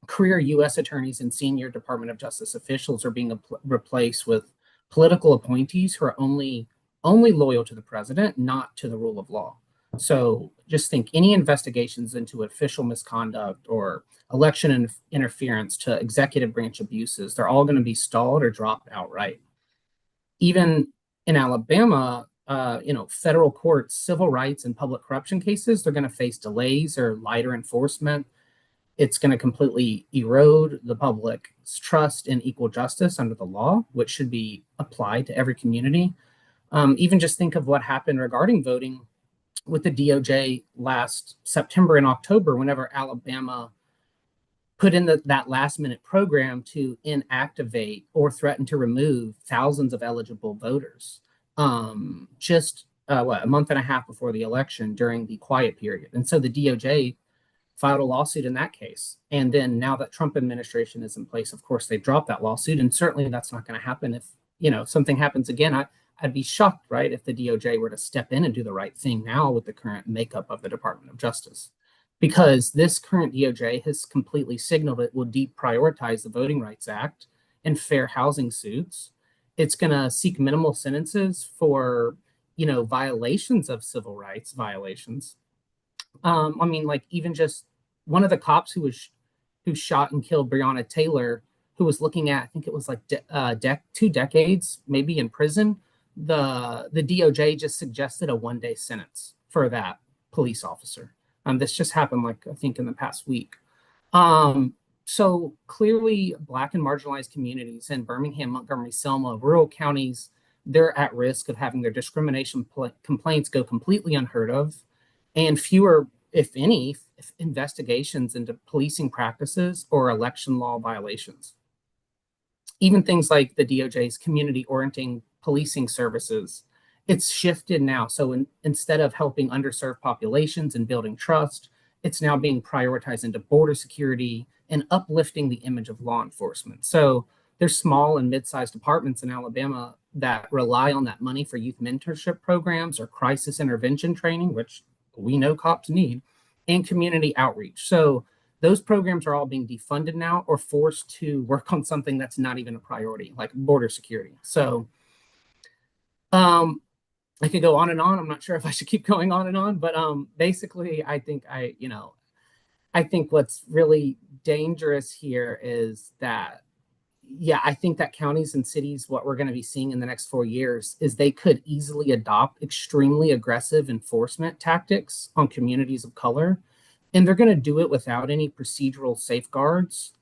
career U.S. attorneys and senior Department of Justice officials are being replaced with political appointees who are only loyal to the president, not to the rule of law. So just think any investigations into official misconduct or election interference to executive branch abuses, they're all going to be stalled or dropped outright. Even in Alabama, federal courts, civil rights and public corruption cases, they're going to face delays or lighter enforcement. It's going to completely erode the public's trust in equal justice under the law, which should be applied to every community. Even just think of what happened regarding voting with the DOJ last September and October, whenever Alabama put in that last minute program to inactivate or threaten to remove thousands of eligible voters. Just a month and a half before the election during the quiet period. And so the DOJ filed a lawsuit in that case. And then now that Trump administration is in place, of course, they've dropped that lawsuit. And certainly that's not going to happen if, something happens again. I'd be shocked, right, if the DOJ were to step in and do the right thing now with the current makeup of the Department of Justice. Because this current DOJ has completely signaled it will deprioritize the Voting Rights Act and fair housing suits. It's going to seek minimal sentences for, violations of civil rights violations. Even just one of the cops who shot and killed Breonna Taylor, who was looking at, I think it was like 2 decades, maybe in prison. The DOJ just suggested a 1-day sentence for that police officer. This just happened, I think, in the past week. So clearly, Black and marginalized communities in Birmingham, Montgomery, Selma, rural counties, they're at risk of having their discrimination complaints go completely unheard of, and fewer, if any, investigations into policing practices or election law violations. Even things like the DOJ's community-orienting policing services, it's shifted now. So instead of helping underserved populations and building trust, it's now being prioritized into border security and uplifting the image of law enforcement. So there's small and mid-sized departments in Alabama that rely on that money for youth mentorship programs or crisis intervention training, which we know cops need, and community outreach. So those programs are all being defunded now or forced to work on something that's not even a priority, like border security. So I could go on and on. I'm not sure if I should keep going on and on, but basically, I think what's really dangerous here is that, I think that counties and cities, what we're going to be seeing in the next 4 years is they could easily adopt extremely aggressive enforcement tactics on communities of color and they're going to do it without any procedural safeguards,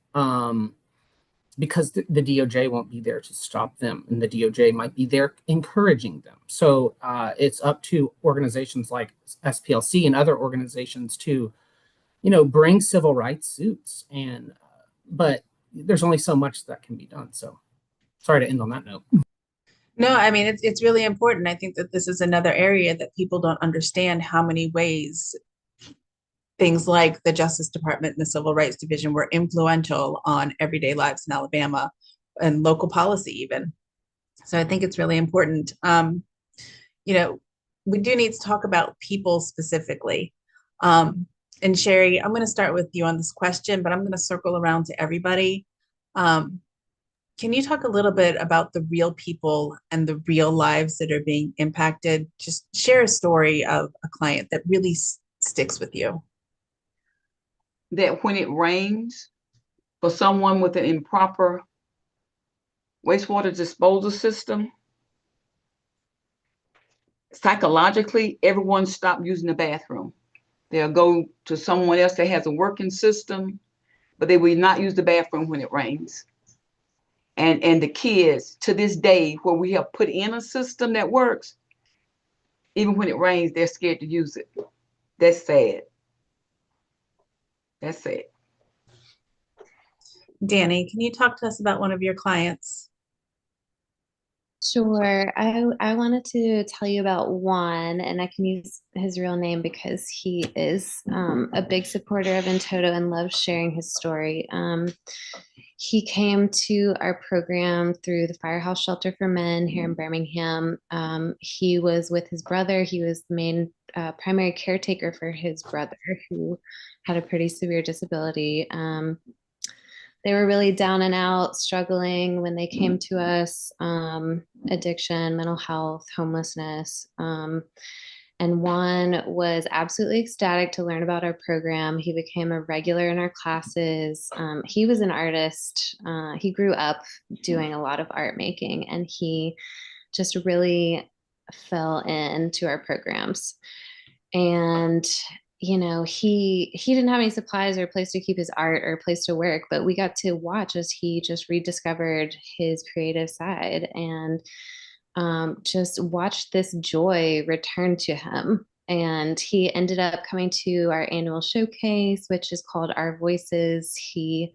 because the DOJ won't be there to stop them, and the DOJ might be there encouraging them. So it's up to organizations like SPLC and other organizations to, bring civil rights suits. And but there's only so much that can be done. So sorry to end on that note. No, I mean, it's really important. I think that this is another area that people don't understand how many ways things like the Justice Department and the Civil Rights Division were influential on everyday lives in Alabama and local policy even. So I think it's really important. We do need to talk about people specifically. And Sherry, I'm going to start with you on this question, but I'm going to circle around to everybody. Can you talk a little bit about the real people and the real lives that are being impacted? Just share a story of a client that really sticks with you. That when it rains, for someone with an improper wastewater disposal system, psychologically, everyone stopped using the bathroom. They'll go to someone else that has a working system, but they will not use the bathroom when it rains. And the kids, to this day, where we have put in a system that works, even when it rains, they're scared to use it. That's sad. That's sad. Danny, can you talk to us about one of your clients? Sure. I wanted to tell you about Juan, and I can use his real name because he is a big supporter of Intoto and loves sharing his story. He came to our program through the Firehouse Shelter for Men here in Birmingham. He was with his brother. He was the main primary caretaker for his brother, who had a pretty severe disability. They were really down and out, struggling when they came to us, addiction, mental health, homelessness. And Juan was absolutely ecstatic to learn about our program. He became a regular in our classes. He was an artist. He grew up doing a lot of art making, and he just really fell into our programs. And he didn't have any supplies or a place to keep his art or a place to work, but we got to watch as he just rediscovered his creative side and just watched this joy return to him. And he ended up coming to our annual showcase, which is called Our Voices. He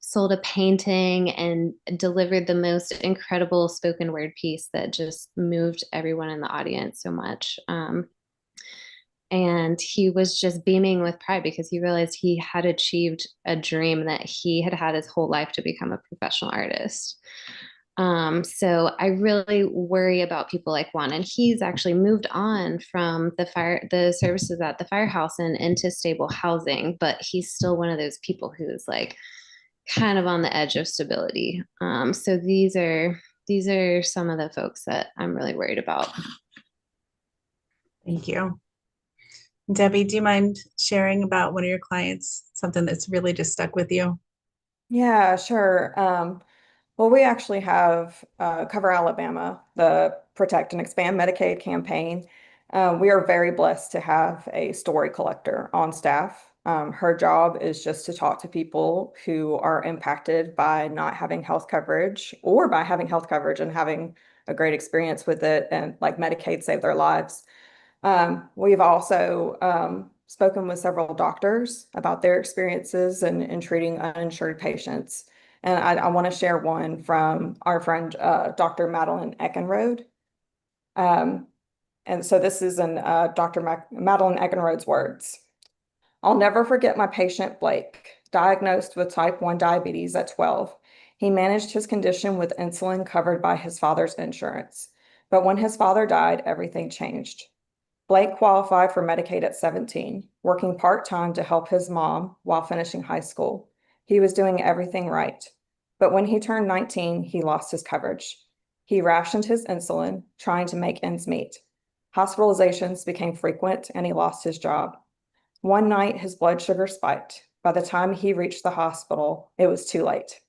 sold a painting and delivered the most incredible spoken word piece that just moved everyone in the audience so much. And he was just beaming with pride because he realized he had achieved a dream that he had had his whole life to become a professional artist. So I really worry about people like Juan, and he's actually moved on from the services at the firehouse and into stable housing, but he's still one of those people who's like kind of on the edge of stability. So these are some of the folks that I'm really worried about. Thank you. Debbie, do you mind sharing about one of your clients, something that's really just stuck with you? Yeah, sure. Well, we actually have Cover Alabama, the Protect and Expand Medicaid campaign. We are very blessed to have a story collector on staff. Her job is just to talk to people who are impacted by not having health coverage or by having health coverage and having a great experience with it, and like Medicaid saved their lives. We've also spoken with several doctors about their experiences in treating uninsured patients. And I want to share one from our friend, Dr. Madeline Eckenrode. And so this is in Dr. Madeline Eckenrode's words. I'll never forget my patient Blake, diagnosed with type 1 diabetes at 12. He managed his condition with insulin covered by his father's insurance. But when his father died, everything changed. Blake qualified for Medicaid at 17, working part-time to help his mom while finishing high school. He was doing everything right. But when he turned 19, he lost his coverage. He rationed his insulin, trying to make ends meet. Hospitalizations became frequent, and he lost his job. One night, his blood sugar spiked. By the time he reached the hospital, it was too late.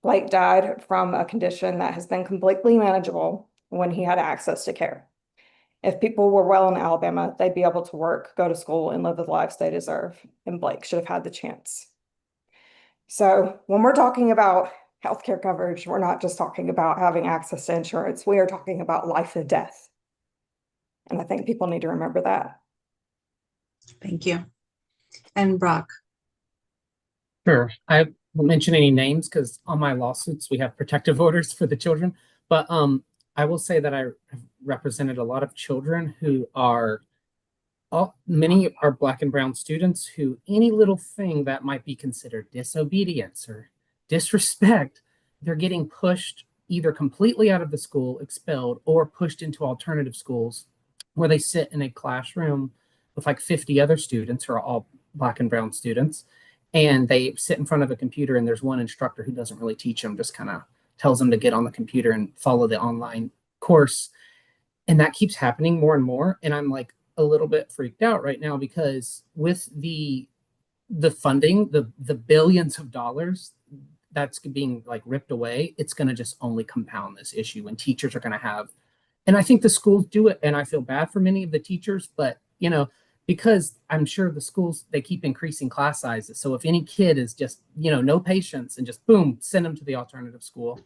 Blake died from a condition that has been completely manageable when he had access to care. If people were well in Alabama, they'd be able to work, go to school, and live the lives they deserve. And Blake should have had the chance. So when we're talking about healthcare coverage, we're not just talking about having access to insurance. We are talking about life and death. And I think people need to remember that. Thank you. And Brock. Sure. I won't mention any names because on my lawsuits we have protective orders for the children. But I will say that I have represented a lot of children who are many are Black and brown students who any little thing that might be considered disobedience or disrespect, they're getting pushed either completely out of the school, expelled, or pushed into alternative schools where they sit in a classroom with like 50 other students who are all Black and brown students. And they sit in front of a computer, and there's one instructor who doesn't really teach them, just kind of tells them to get on the computer and follow the online course. And that keeps happening more and more. And I'm like a little bit freaked out right now because with the funding, the billions of dollars that's being like ripped away, it's going to just only compound this issue. And teachers are going to have, and I think the schools do it, and I feel bad for many of the teachers, but because I'm sure the schools, they keep increasing class sizes. So if any kid is just, no patience and just boom, send them to the alternative school.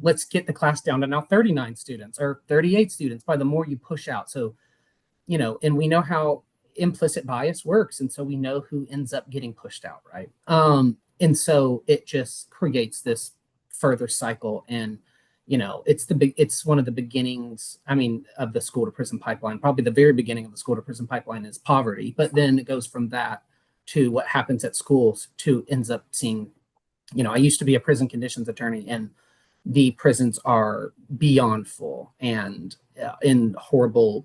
Let's get the class down to now 39 students or 38 students by the more you push out. So, and we know how implicit bias works. And so we know who ends up getting pushed out, right? And so it just creates this further cycle. And, it's one of the beginnings, of the school to prison pipeline. Probably the very beginning of the school to prison pipeline is poverty, but then it goes from that to what happens at schools to ends up seeing, I used to be a prison conditions attorney, and the prisons are beyond full and in horrible,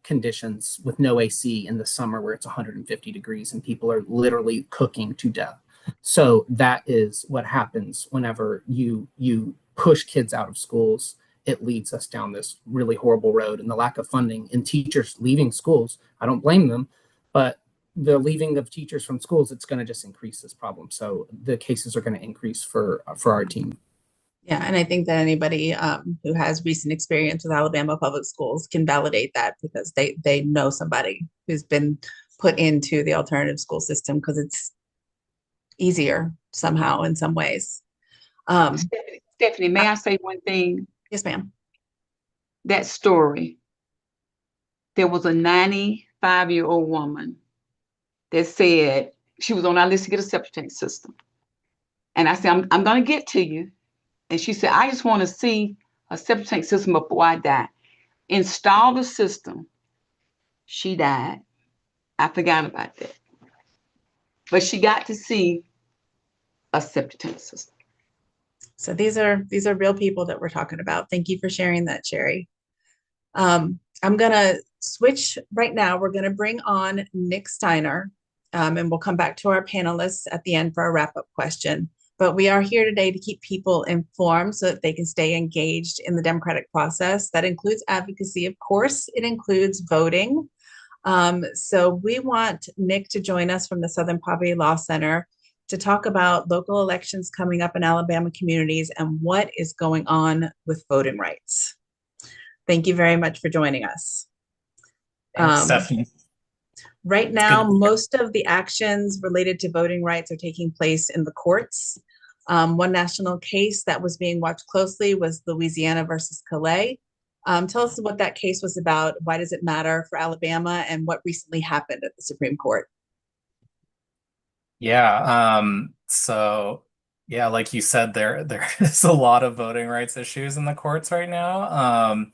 conditions with no AC in the summer where it's 150 degrees and people are literally cooking to death. So that is what happens whenever you push kids out of schools. It leads us down this really horrible road, and the lack of funding and teachers leaving schools, I don't blame them, but the leaving of teachers from schools, it's going to just increase this problem. So the cases are going to increase for our team. Yeah, and I think that anybody who has recent experience with Alabama public schools can validate that because they know somebody who's been put into the alternative school system because it's easier somehow in some ways. Stephanie, may I say one thing? Yes, ma'am. That story, there was a 95-year-old woman that said she was on our list to get a septic tank system. And I said, I'm going to get to you. And she said, I just want to see a septic tank system before I die. Install the system. She died. I forgot about that. But she got to see a septic tank system. So these are real people that we're talking about. Thank you for sharing that, Sherry. I'm going to switch right now. We're going to bring on Nick Steiner, and we'll come back to our panelists at the end for a wrap-up question. But we are here today to keep people informed so that they can stay engaged in the democratic process. That includes advocacy, of course. It includes voting. So we want Nick to join us from the Southern Poverty Law Center to talk about local elections coming up in Alabama communities and what is going on with voting rights. Thank you very much for joining us. Thanks, Stephanie. Right now, most of the actions related to voting rights are taking place in the courts. One national case that was being watched closely was Louisiana versus Calais. Tell us what that case was about. Why does it matter for Alabama, and what recently happened at the Supreme Court? Yeah. Like you said, there is a lot of voting rights issues in the courts right now.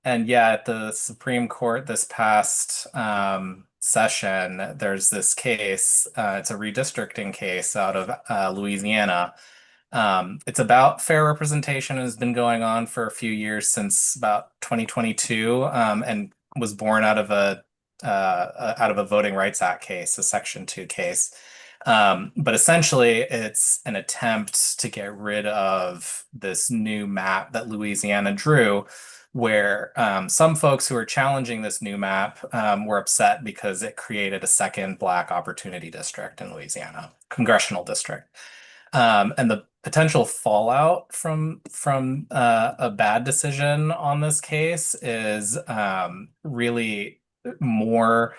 And yeah, at the Supreme Court this past session, there's this case. It's a redistricting case out of Louisiana. It's about fair representation. It has been going on for a few years, since about 2022, and was born out of a Voting Rights Act case, a Section 2 case. But essentially, it's an attempt to get rid of this new map that Louisiana drew, where some folks who are challenging this new map were upset because it created a second Black opportunity district in Louisiana, congressional district. And the potential fallout from a bad decision on this case is really more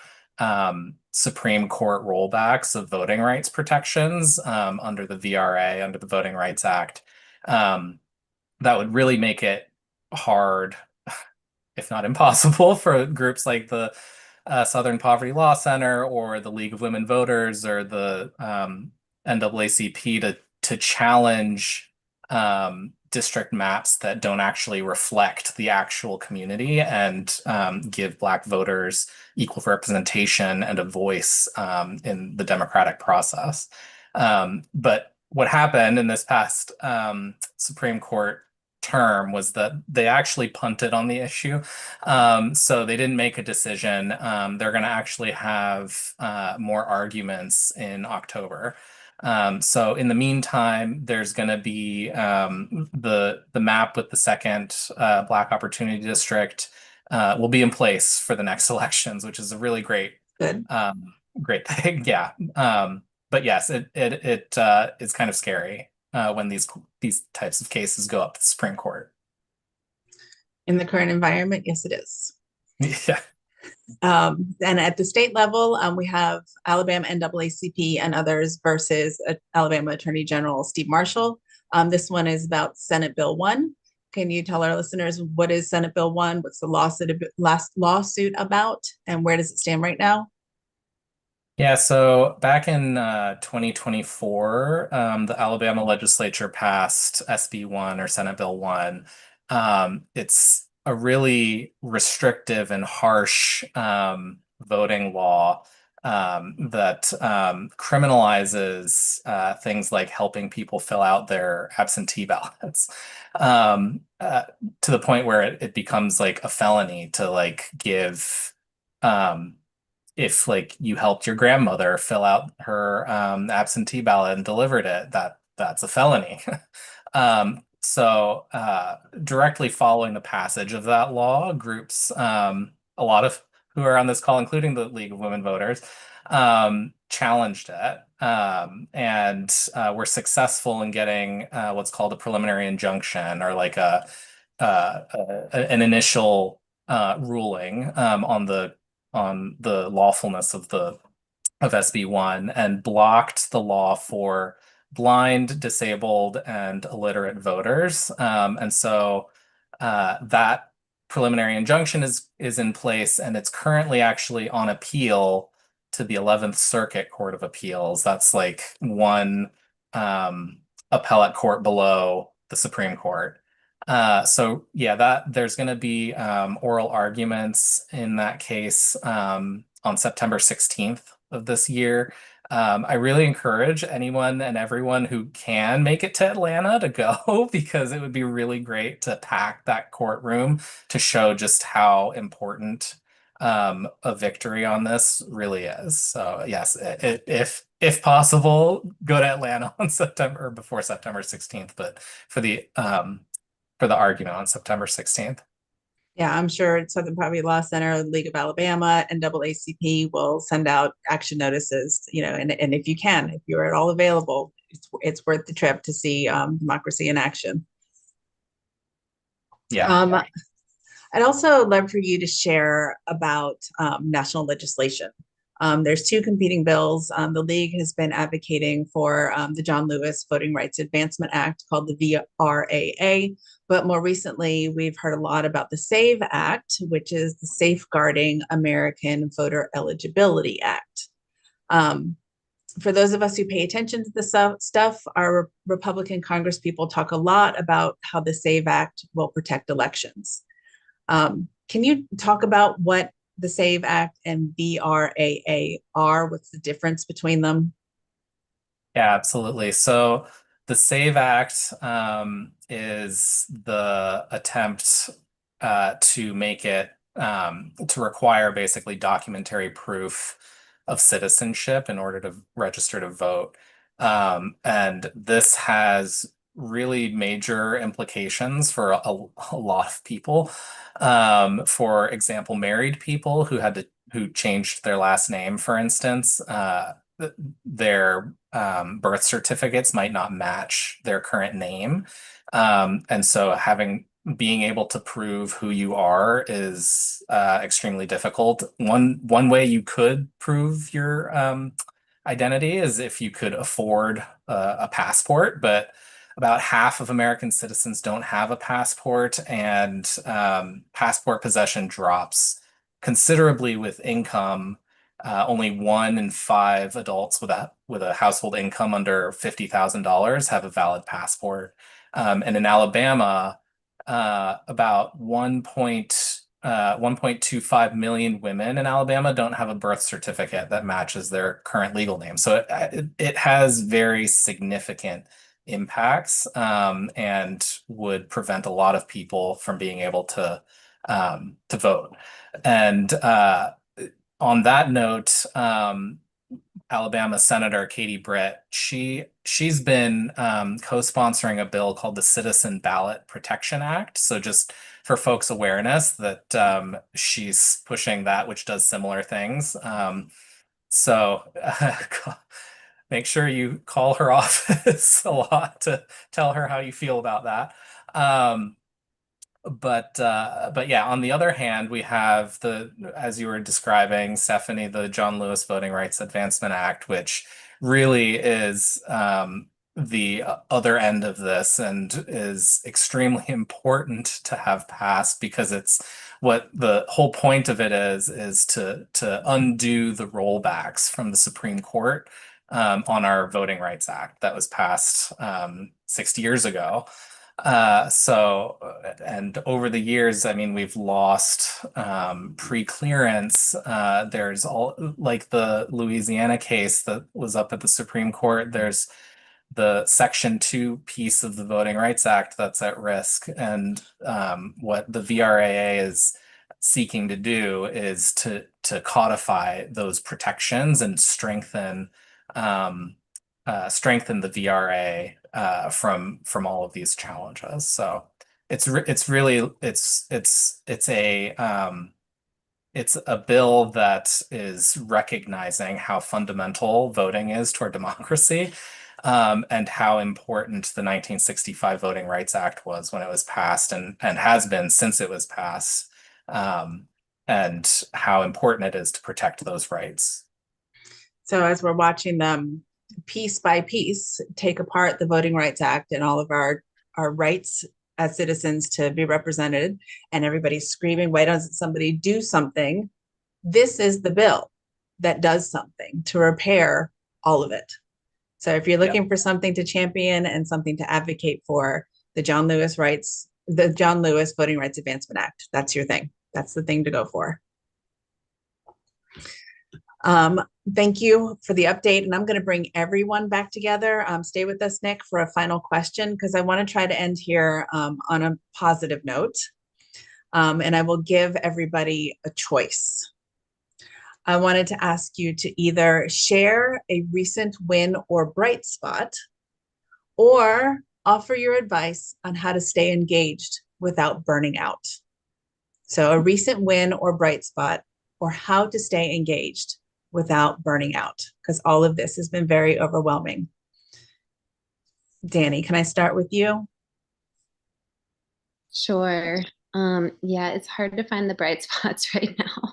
Supreme Court rollbacks of voting rights protections under the VRA, under the Voting Rights Act. That would really make it hard, if not impossible, for groups like the Southern Poverty Law Center or the League of Women Voters or the NAACP to challenge district maps that don't actually reflect the actual community and give Black voters equal representation and a voice in the democratic process. But what happened in this past Supreme Court term was that they actually punted on the issue. So they didn't make a decision. They're going to actually have more arguments in October. So in the meantime, there's going to be the map with the second Black Opportunity District will be in place for the next elections, which is a really great great thing. Yeah. But yes, it's kind of scary when these types of cases go up to the Supreme Court. In the current environment, yes, it is. Yeah. And at the state level, we have Alabama NAACP and others versus Alabama Attorney General Steve Marshall. This one is about Senate Bill 1. Can you tell our listeners what is Senate Bill 1? What's the lawsuit about, and where does it stand right now? Yeah, so back in 2024, the Alabama legislature passed SB 1 or Senate Bill 1. It's a really restrictive and harsh voting law that criminalizes things like helping people fill out their absentee ballots to the point where it becomes like a felony to like give if like you helped your grandmother fill out her absentee ballot and delivered it, that's a felony. So directly following the passage of that law, groups, a lot of who are on this call, including the League of Women Voters, challenged it and were successful in getting what's called a preliminary injunction, or like an initial ruling on the lawfulness of SB 1, and blocked the law for blind, disabled, and illiterate voters. And so that preliminary injunction is in place, and it's currently actually on appeal to the 11th Circuit Court of Appeals. That's like one appellate court below the Supreme Court. So yeah, that there's going to be oral arguments in that case on September 16th of this year. I really encourage anyone and everyone who can make it to Atlanta to go, because it would be really great to pack that courtroom to show just how important a victory on this really is. So yes, if possible, go to Atlanta on before September 16th, but for the argument on September 16th. Yeah, I'm sure Southern Poverty Law Center, League of Alabama, and NAACP will send out action notices, and if you're at all available, it's worth the trip to see democracy in action. Yeah. I'd also love for you to share about national legislation. There's two competing bills. The League has been advocating for the John Lewis Voting Rights Advancement Act, called the VRAA. But more recently, we've heard a lot about the SAVE Act, which is the Safeguarding American Voter Eligibility Act. For those of us who pay attention to this stuff, our Republican congresspeople talk a lot about how the SAVE Act will protect elections. Can you talk about what the SAVE Act and VRAA are? What's the difference between them? Yeah, absolutely. So the SAVE Act is the attempt to make it to require basically documentary proof of citizenship in order to register to vote. And this has really major implications for a lot of people. For example, married people who changed their last name, for instance, their birth certificates might not match their current name. And so being able to prove who you are is extremely difficult. One way you could prove your identity is if you could afford a passport, but about half of American citizens don't have a passport, and passport possession drops considerably with income. Only 1 in 5 adults with a household income under $50,000 have a valid passport. And in Alabama, about 1.25 million women in Alabama don't have a birth certificate that matches their current legal name. So it has very significant impacts, and would prevent a lot of people from being able to vote. And on that note, Alabama Senator Katie Britt, she's been co-sponsoring a bill called the Citizen Ballot Protection Act. So just for folks' awareness that she's pushing that, which does similar things. So make sure you call her office a lot to tell her how you feel about that. But yeah, on the other hand, we have as you were describing, Stephanie, the John Lewis Voting Rights Advancement Act, which really is the other end of this and is extremely important to have passed, because it's what the whole point of it is to undo the rollbacks from the Supreme Court on our Voting Rights Act that was passed 60 years ago. And over the years, I mean, we've lost pre-clearance. There's like the Louisiana case that was up at the Supreme Court. There's the Section 2 piece of the Voting Rights Act that's at risk. And what the VRAA is seeking to do is to codify those protections and strengthen the VRA from all of these challenges. So it's a bill that is recognizing how fundamental voting is to our democracy, and how important the 1965 Voting Rights Act was when it was passed, and has been since it was passed, and how important it is to protect those rights. So as we're watching them piece by piece take apart the Voting Rights Act and all of our rights as citizens to be represented, and everybody's screaming, why doesn't somebody do something? This is the bill that does something to repair all of it. So if you're looking for something to champion and something to advocate for, the John Lewis Voting Rights Advancement Act, that's your thing. That's the thing to go for. Thank you for the update, and I'm going to bring everyone back together. Stay with us, Nick, for a final question, because I want to try to end here on a positive note, and I will give everybody a choice. I wanted to ask you to either share a recent win or bright spot, or offer your advice on how to stay engaged without burning out. So a recent win or bright spot, or how to stay engaged without burning out, because all of this has been very overwhelming. Danny, can I start with you? Sure. Yeah, it's hard to find the bright spots right now.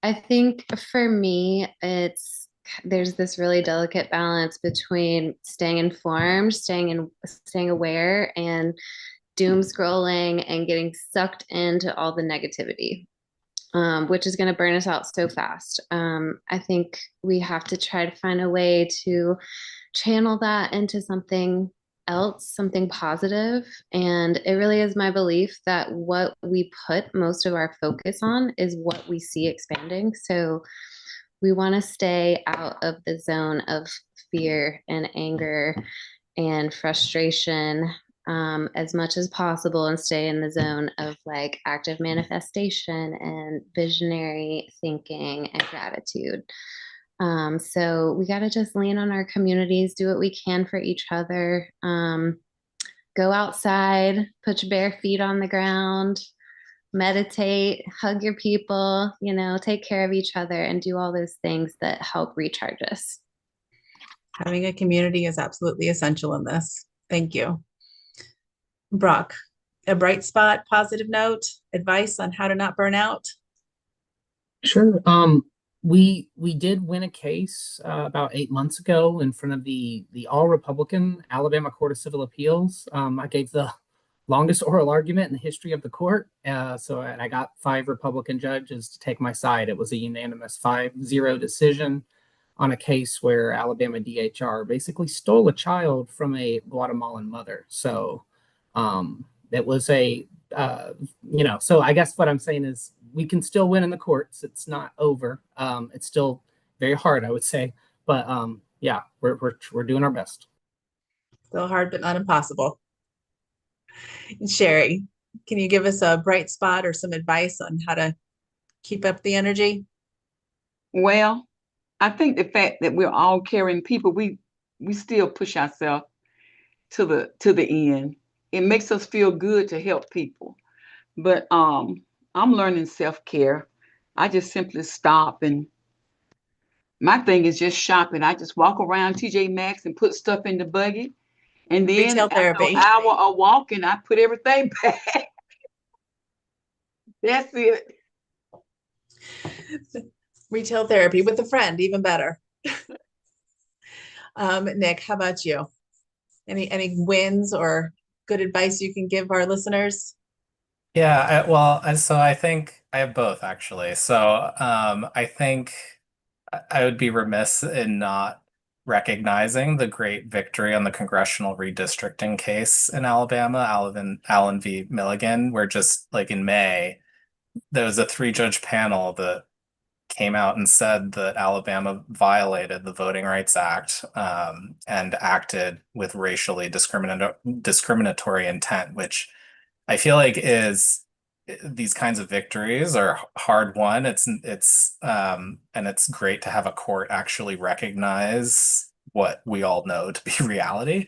I think for me, there's this really delicate balance between staying informed, staying aware, and doom scrolling and getting sucked into all the negativity. Which is going to burn us out so fast. I think we have to try to find a way to channel that into something else, something positive. And it really is my belief that what we put most of our focus on is what we see expanding. So we want to stay out of the zone of fear and anger and frustration as much as possible, and stay in the zone of like active manifestation and visionary thinking and gratitude. So we got to just lean on our communities, do what we can for each other, go outside, put your bare feet on the ground, meditate, hug your people, take care of each other and do all those things that help recharge us. Having a community is absolutely essential in this. Thank you. Brock, a bright spot, positive note, advice on how to not burn out? Sure. We did win a case about 8 months ago in front of the all Republican Alabama Court of Civil Appeals. I gave the longest oral argument in the history of the court. So I got 5 Republican judges to take my side. It was a unanimous 5-0 decision on a case where Alabama DHR basically stole a child from a Guatemalan mother. So it was so I guess what I'm saying is we can still win in the courts. It's not over. It's still very hard, I would say. But yeah, we're doing our best. Still hard, but not impossible. Sherry, can you give us a bright spot or some advice on how to keep up the energy? Well, I think the fact that we're all caring people, we still push ourselves to the end. It makes us feel good to help people. But I'm learning self-care. I just simply stop, and my thing is just shopping. I just walk around TJ Maxx and put stuff in the buggy. And then Retail after therapy. an hour of walking, I put everything back. That's it. Retail therapy with a friend, even better. Nick, how about you? Any wins or good advice you can give our listeners? Yeah, so I think I have both actually. So I think I would be remiss in not recognizing the great victory on the congressional redistricting case in Alabama, Allen v. Milligan, where just like in May, there was a 3-judge panel that came out and said that Alabama violated the Voting Rights Act and acted with racially discriminatory intent, which I feel like is these kinds of victories are hard won. And it's great to have a court actually recognize what we all know to be reality.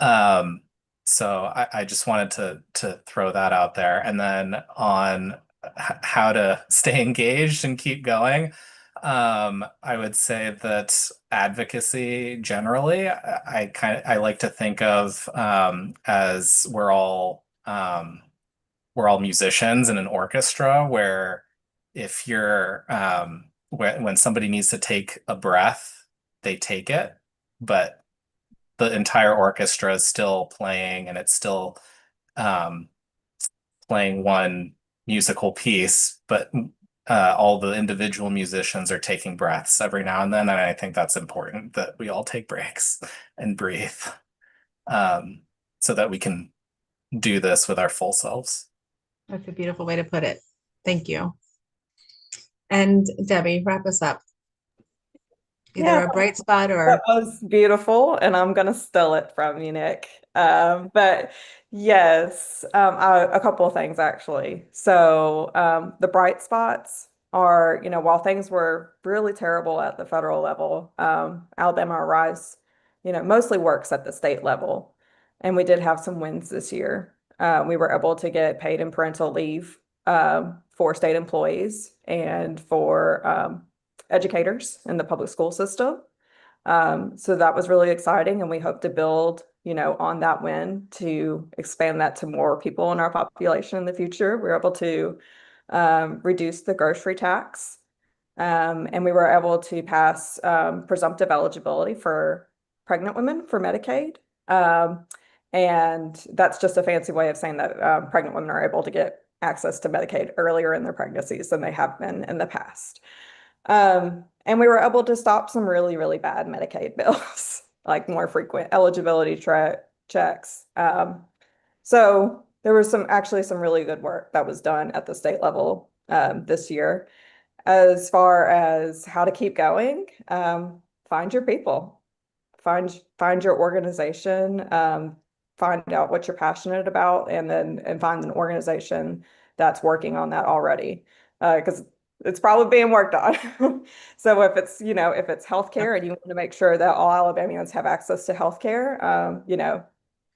So I just wanted to throw that out there. And then on how to stay engaged and keep going, I would say that advocacy generally, I like to think of as we're all musicians in an orchestra where if you're when somebody needs to take a breath, they take it, but the entire orchestra is still playing and it's still playing one musical piece, but all the individual musicians are taking breaths every now and then. And I think that's important that we all take breaks and breathe so that we can do this with our full selves. That's a beautiful way to put it. Thank you. And Debbie, wrap us up. Either a bright spot or that was beautiful, and I'm gonna steal it from you, Nick. But yes, a couple of things actually. So the bright spots are, while things were really terrible at the federal level, Alabama Rise, mostly works at the state level, and we did have some wins this year. We were able to get paid and parental leave for state employees and for educators in the public school system. So that was really exciting, and we hope to build, on that win to expand that to more people in our population in the future. We were able to reduce the grocery tax, and we were able to pass presumptive eligibility for pregnant women for Medicaid. And that's just a fancy way of saying that pregnant women are able to get access to Medicaid earlier in their pregnancies than they have been in the past. And we were able to stop some really, really bad Medicaid bills, like more frequent eligibility checks. So there was actually some really good work that was done at the state level this year. As far as how to keep going, find your people, find your organization, find out what you're passionate about, and find an organization that's working on that already. Because it's probably being worked on. So if it's healthcare and you want to make sure that all Alabamians have access to healthcare,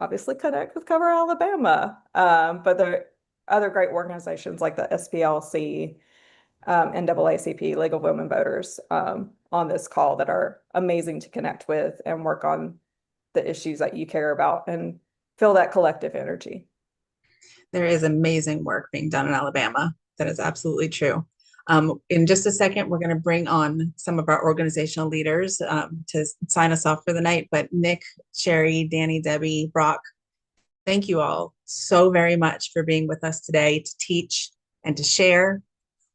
obviously connect with Cover Alabama. But other great organizations like the SPLC, NAACP, League of Women Voters, on this call that are amazing to connect with and work on the issues that you care about and feel that collective energy. There is amazing work being done in Alabama. That is absolutely true. In just a second, we're going to bring on some of our organizational leaders to sign us off for the night. But Nick, Sherry, Danny, Debbie, Brock, thank you all so very much for being with us today to teach and to share.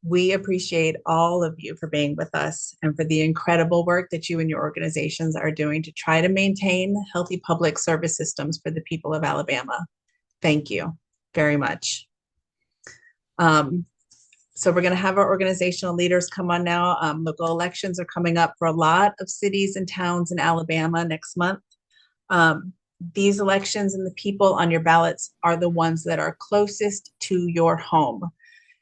We appreciate all of you for being with us and for the incredible work that you and your organizations are doing to try to maintain healthy public service systems for the people of Alabama. Thank you very much. So we're going to have our organizational leaders come on now. Local elections are coming up for a lot of cities and towns in Alabama next month. These elections and the people on your ballots are the ones that are closest to your home.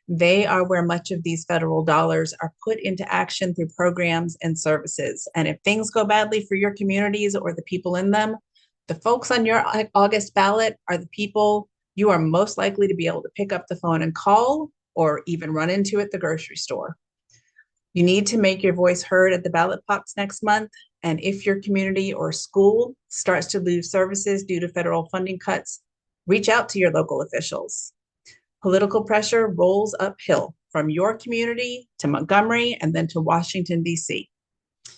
They are where much of these federal dollars are put into action through programs and services. And if things go badly for your communities or the people in them, the folks on your August ballot are the people you are most likely to be able to pick up the phone and call, or even run into at the grocery store. You need to make your voice heard at the ballot box next month. And if your community or school starts to lose services due to federal funding cuts, reach out to your local officials. Political pressure rolls uphill from your community to Montgomery and then to Washington, D.C.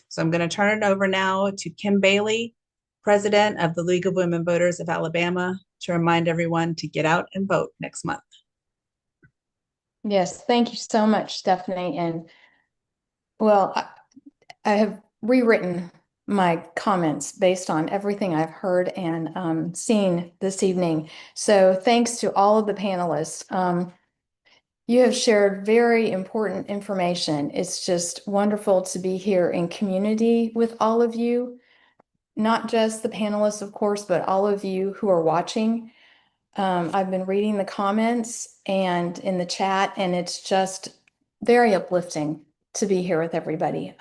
So I'm going to turn it over now to Kim Bailey, President of the League of Women Voters of Alabama, to remind everyone to get out and vote next month. Yes, thank you so much, Stephanie. And well, I have rewritten my comments based on everything I've heard and seen this evening. So thanks to all of the panelists. You have shared very important information. It's just wonderful to be here in community with all of you, not just the panelists, of course, but all of you who are watching. I've been reading the comments and in the chat, and it's just very uplifting to be here with everybody.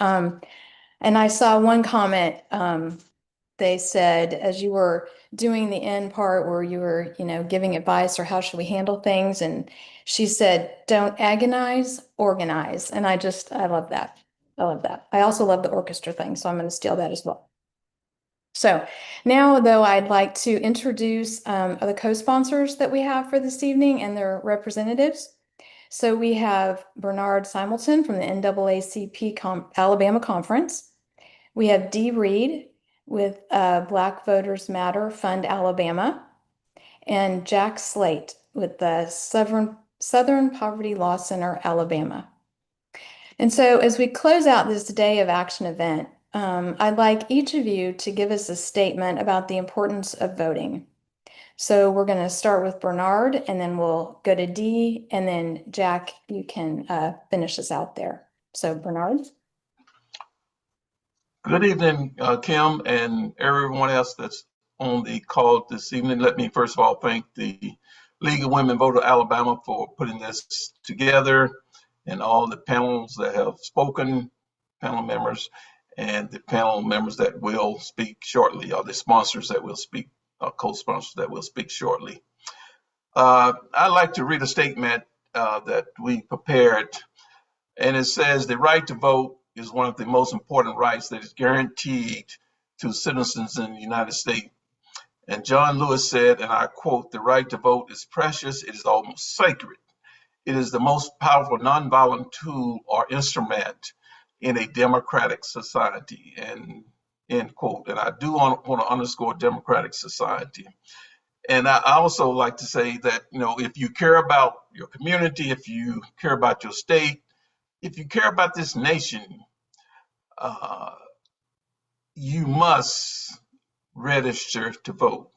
And I saw one comment, they said, as you were doing the end part where you were, giving advice or how should we handle things, and she said, don't agonize, organize. And I love that. I love that. I also love the orchestra thing, so I'm going to steal that as well. So now, though, I'd like to introduce the co-sponsors that we have for this evening and their representatives. So we have Bernard Simulton from the NAACP Alabama Conference. We have Dee Reed with Black Voters Matter Fund Alabama, and Jack Slate with the Southern Poverty Law Center Alabama. And so as we close out this Day of Action event, I'd like each of you to give us a statement about the importance of voting. So we're going to start with Bernard, and then we'll go to Dee, and then Jack, you can finish us out there. So Bernard. Good evening, Kim, and everyone else that's on the call this evening. Let me first of all thank the League of Women Voters Alabama for putting this together, and all the panels that have spoken, panel members, and the panel members that will speak shortly, or the sponsors that will speak, co-sponsors that will speak shortly. I'd like to read a statement that we prepared, and it says, the right to vote is one of the most important rights that is guaranteed to citizens in the United States. And John Lewis said, and I quote, the right to vote is precious, it is almost sacred. It is the most powerful nonviolent tool or instrument in a democratic society, and end quote. And I do want to underscore democratic society. And I also like to say that, if you care about your community, if you care about your state, if you care about this nation, you must register to vote.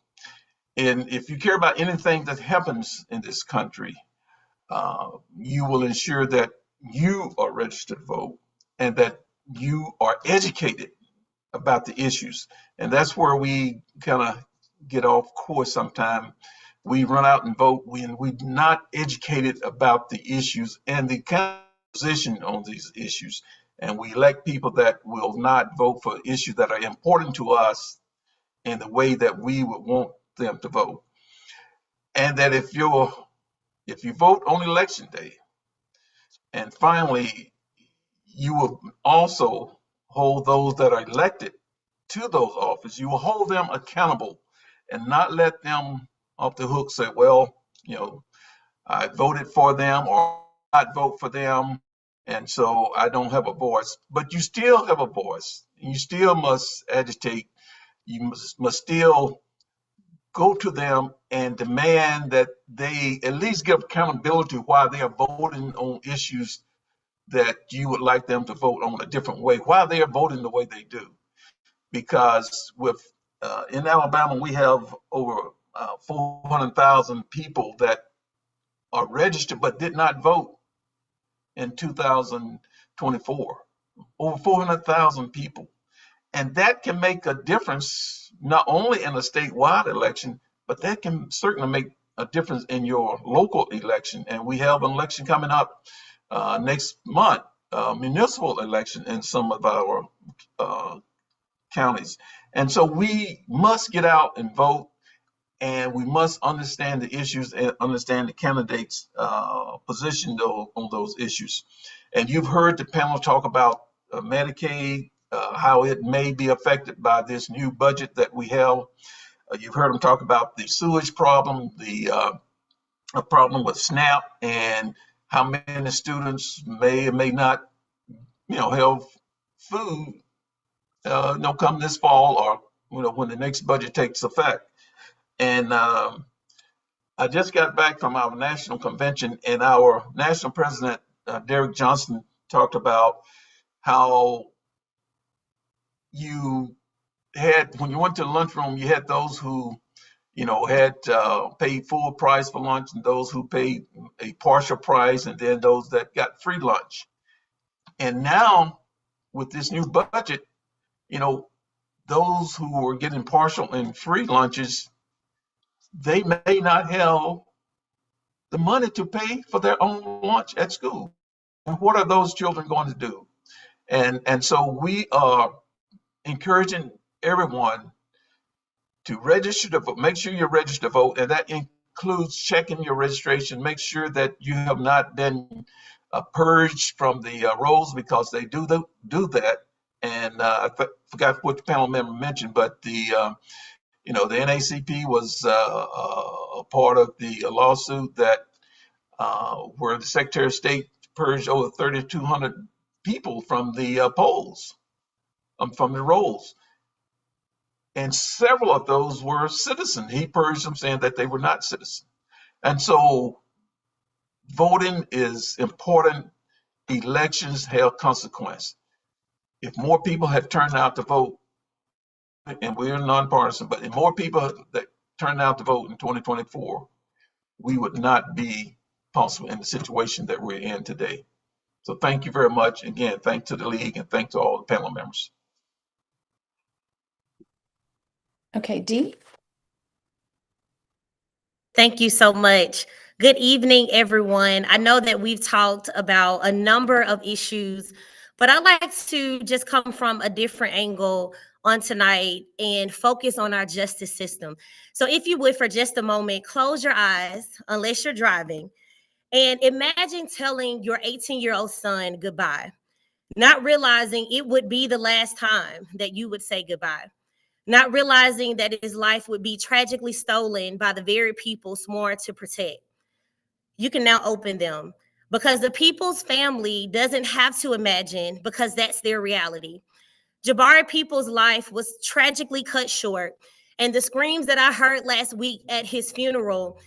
And if you care about anything that happens in this country, you will ensure that you are registered to vote and that you are educated about the issues. And that's where we kind of get off course sometimes. We run out and vote when we're not educated about the issues and the kind of position on these issues. And we elect people that will not vote for issues that are important to us in the way that we would want them to vote. And that if your if you vote on election day, and finally, you will also hold those that are elected to those offices, you will hold them accountable and not let them off the hook say, well, I voted for them or not vote for them, and so I don't have a voice. But you still have a voice. You still must agitate. You must still go to them and demand that they at least give accountability while they are voting on issues that you would like them to vote on a different way, while they are voting the way they do. Because in Alabama, we have over 400,000 people that are registered but did not vote in 2024. Over 400,000 people. And that can make a difference, not only in a statewide election, but that can certainly make a difference in your local election. And we have an election coming up next month, municipal election in some of our counties. And so we must get out and vote, and we must understand the issues and understand the candidates' position on those issues. And you've heard the panel talk about Medicaid, how it may be affected by this new budget that we have. You've heard them talk about the sewage problem, the problem with SNAP, and how many students may or may not, have food, come this fall or, when the next budget takes effect. And I just got back from our national convention, and our national president, Derek Johnson, talked about how when you went to the lunchroom, you had those who, had paid full price for lunch, and those who paid a partial price, and then those that got free lunch. And now with this new budget, those who were getting partial and free lunches, they may not have the money to pay for their own lunch at school. And what are those children going to do? And so we are encouraging everyone to register to vote. Make sure you're registered to vote, and that includes checking your registration. Make sure that you have not been purged from the rolls, because they do that. And I forgot what the panel member mentioned, but the NAACP was a part of the lawsuit that where the Secretary of State purged over 3,200 people from the polls, from the rolls. And several of those were citizens. He purged them, saying that they were not citizens. And so voting is important. Elections have consequence. If more people had turned out to vote, and we're nonpartisan, but if more people that turned out to vote in 2024, we would not be possible in the situation that we're in today. So thank you very much. Again, thanks to the league, and thanks to all the panel members. Okay, Dee? Thank you so much. Good evening, everyone. I know that we've talked about a number of issues, but I'd like to just come from a different angle on tonight and focus on our justice system. So if you would, for just a moment, close your eyes, unless you're driving, and imagine telling your 18-year-old son goodbye, not realizing it would be the last time that you would say goodbye. Not realizing that his life would be tragically stolen by the very people sworn to protect. You can now open them, because the people's family doesn't have to imagine, because that's their reality. Jabari Peoples' life was tragically cut short, and the screams that I heard last week at his funeral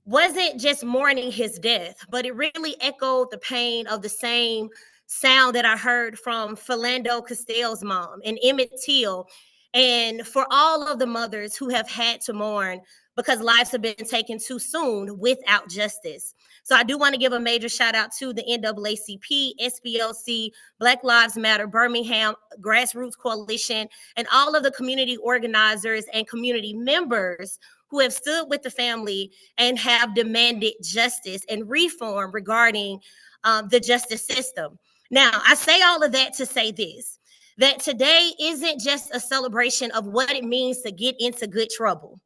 wasn't just mourning his death, but it really echoed the pain of the same sound that I heard from Philando Castell's mom and Emmett Till, and for all of the mothers who have had to mourn because lives have been taken too soon without justice. So I do want to give a major shout out to the NAACP, SPLC, Black Lives Matter, Birmingham, Grassroots Coalition, and all of the community organizers and community members who have stood with the family and have demanded justice and reform regarding the justice system. Now, I say all of that to say this, that today isn't just a celebration of what it means to get into good trouble.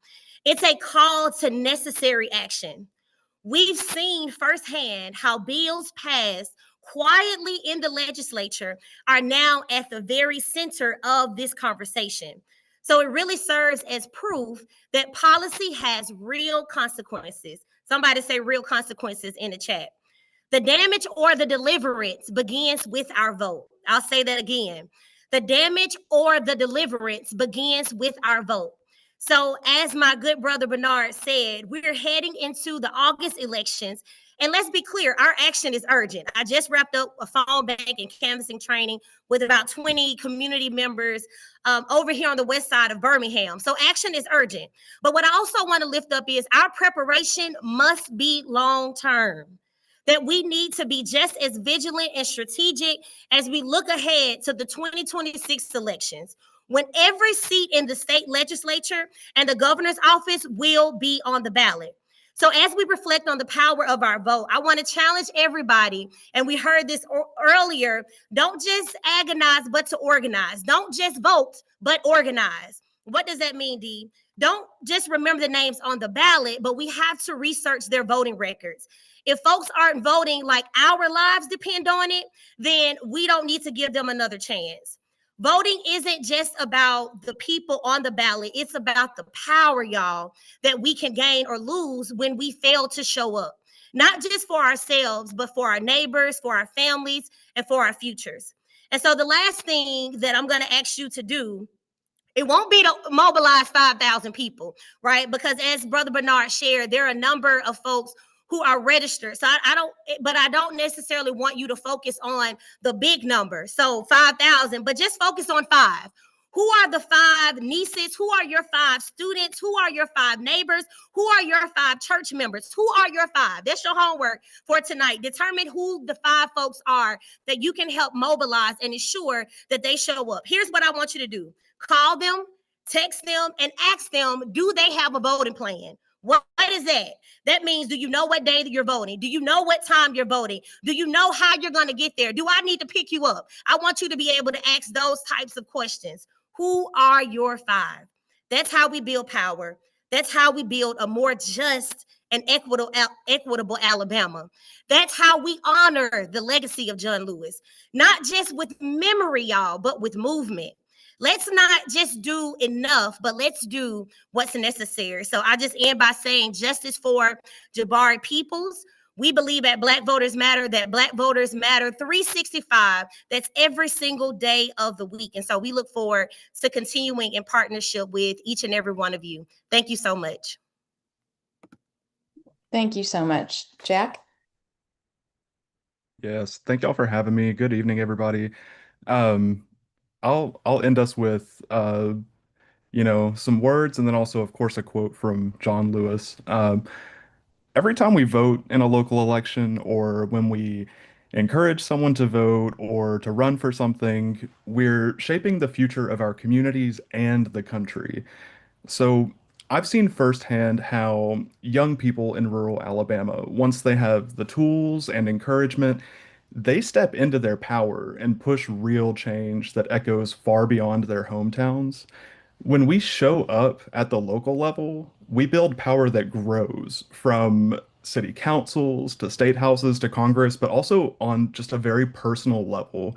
It's a call to necessary action. we've seen firsthand how bills passed quietly in the legislature are now at the very center of this conversation. So it really serves as proof that policy has real consequences. Somebody say real consequences in the chat. The damage or the deliverance begins with our vote. I'll say that again. The damage or the deliverance begins with our vote. So, as my good brother Bernard said, we're heading into the August elections. And let's be clear, our action is urgent. I just wrapped up a phone bank and canvassing training with about 20 community members over here on the west side of Birmingham. So, action is urgent. But what I also want to lift up is our preparation must be long term, that we need to be just as vigilant and strategic as we look ahead to the 2026 elections, when every seat in the state legislature and the governor's office will be on the ballot. So as we reflect on the power of our vote, I want to challenge everybody, and we heard this earlier, don't just agonize, but to organize. Don't just vote, but organize. What does that mean, Dee? Don't just remember the names on the ballot, but we have to research their voting records. If folks aren't voting like our lives depend on it, then we don't need to give them another chance. Voting isn't just about the people on the ballot. It's about the power, y'all, that we can gain or lose when we fail to show up, not just for ourselves, but for our neighbors, for our families, and for our futures. And so the last thing that I'm going to ask you to do, it won't be to mobilize 5,000 people, right? Because as Brother Bernard shared, there are a number of folks who are registered. So I don't necessarily want you to focus on the big number. So 5,000, but just focus on 5. Who are the 5 nieces? Who are your 5 students? Who are your 5 neighbors? Who are your 5 church members? Who are your 5? That's your homework for tonight. Determine who the 5 folks are that you can help mobilize and ensure that they show up. Here's what I want you to do. Call them, text them, and ask them, do they have a voting plan? What is that? That means, do you know what day that you're voting? Do you know what time you're voting? Do you know how you're going to get there? Do I need to pick you up? I want you to be able to ask those types of questions. Who are your 5? That's how we build power. That's how we build a more just and equitable Alabama. That's how we honor the legacy of John Lewis, not just with memory, y'all, but with movement. Let's not just do enough, but let's do what's necessary. So I just end by saying justice for Jabari Peoples. We believe at Black Voters Matter that Black voters matter 365. That's every single day of the week. And so we look forward to continuing in partnership with each and every one of you. Thank you so much. Thank you so much. Jack? Yes, thank y'all for having me. Good evening, everybody. Um, I'll end us with some words and then also, of course, a quote from John Lewis. Every time we vote in a local election or when we encourage someone to vote or to run for something, we're shaping the future of our communities and the country. So I've seen firsthand how young people in rural Alabama, once they have the tools and encouragement, they step into their power and push real change that echoes far beyond their hometowns. When we show up at the local level, we build power that grows from city councils to state houses to Congress, but also on just a very personal level.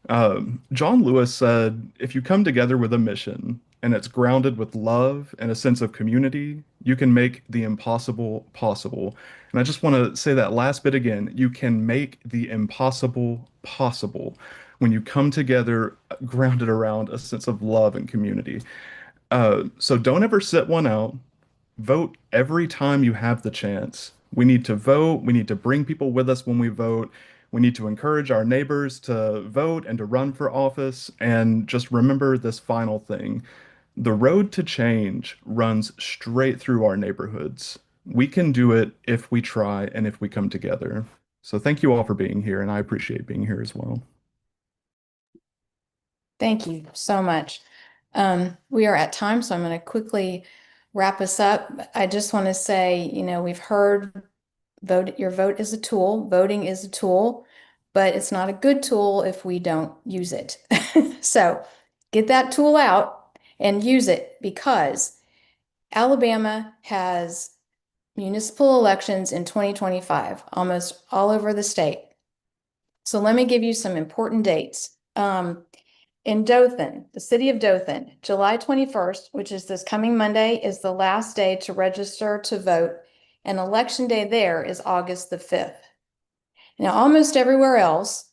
John Lewis said, if you come together with a mission and it's grounded with love and a sense of community, you can make the impossible possible. And I just want to say that last bit again. You can make the impossible possible when you come together grounded around a sense of love and community. So don't ever sit one out. Vote every time you have the chance. We need to vote. We need to bring people with us when we vote. We need to encourage our neighbors to vote and to run for office. And just remember this final thing. The road to change runs straight through our neighborhoods. We can do it if we try and if we come together. So thank you all for being here, and I appreciate being here as well. Thank you so much. We are at time, so I'm going to quickly wrap us up. I just want to say, we've heard your vote is a tool, voting is a tool, but it's not a good tool if we don't use it. So get that tool out and use it, because Alabama has municipal elections in 2025, almost all over the state. So let me give you some important dates. In Dothan, the city of Dothan, July 21st, which is this coming Monday, is the last day to register to vote, and election day there is August the 5th. Now, almost everywhere else,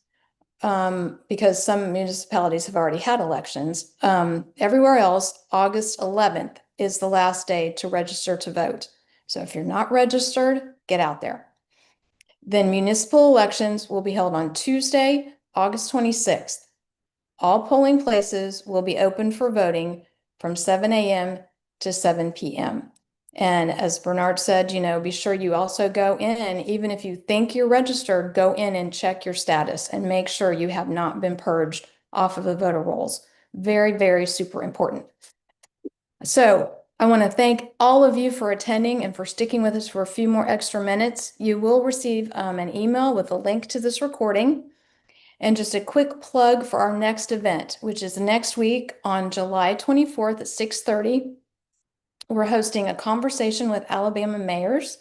because some municipalities have already had elections, everywhere else, August 11th is the last day to register to vote. So if you're not registered, get out there. Then municipal elections will be held on Tuesday, August 26th. All polling places will be open for voting from 7 a.m. to 7 p.m. And as Bernard said, be sure you also go in, even if you think you're registered, go in and check your status and make sure you have not been purged off of the voter rolls. Very, very super important. So I want to thank all of you for attending and for sticking with us for a few more extra minutes. You will receive an email with a link to this recording. And just a quick plug for our next event, which is next week on July 24th at 6:30. We're hosting a conversation with Alabama mayors.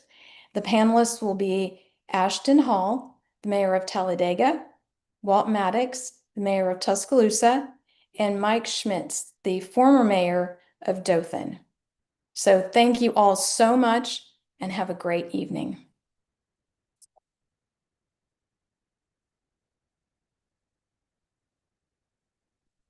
The panelists will be Ashton Hall, the mayor of Talladega, Walt Maddox, the mayor of Tuscaloosa, and Mike Schmitz, the former mayor of Dothan. So thank you all so much and have a great evening.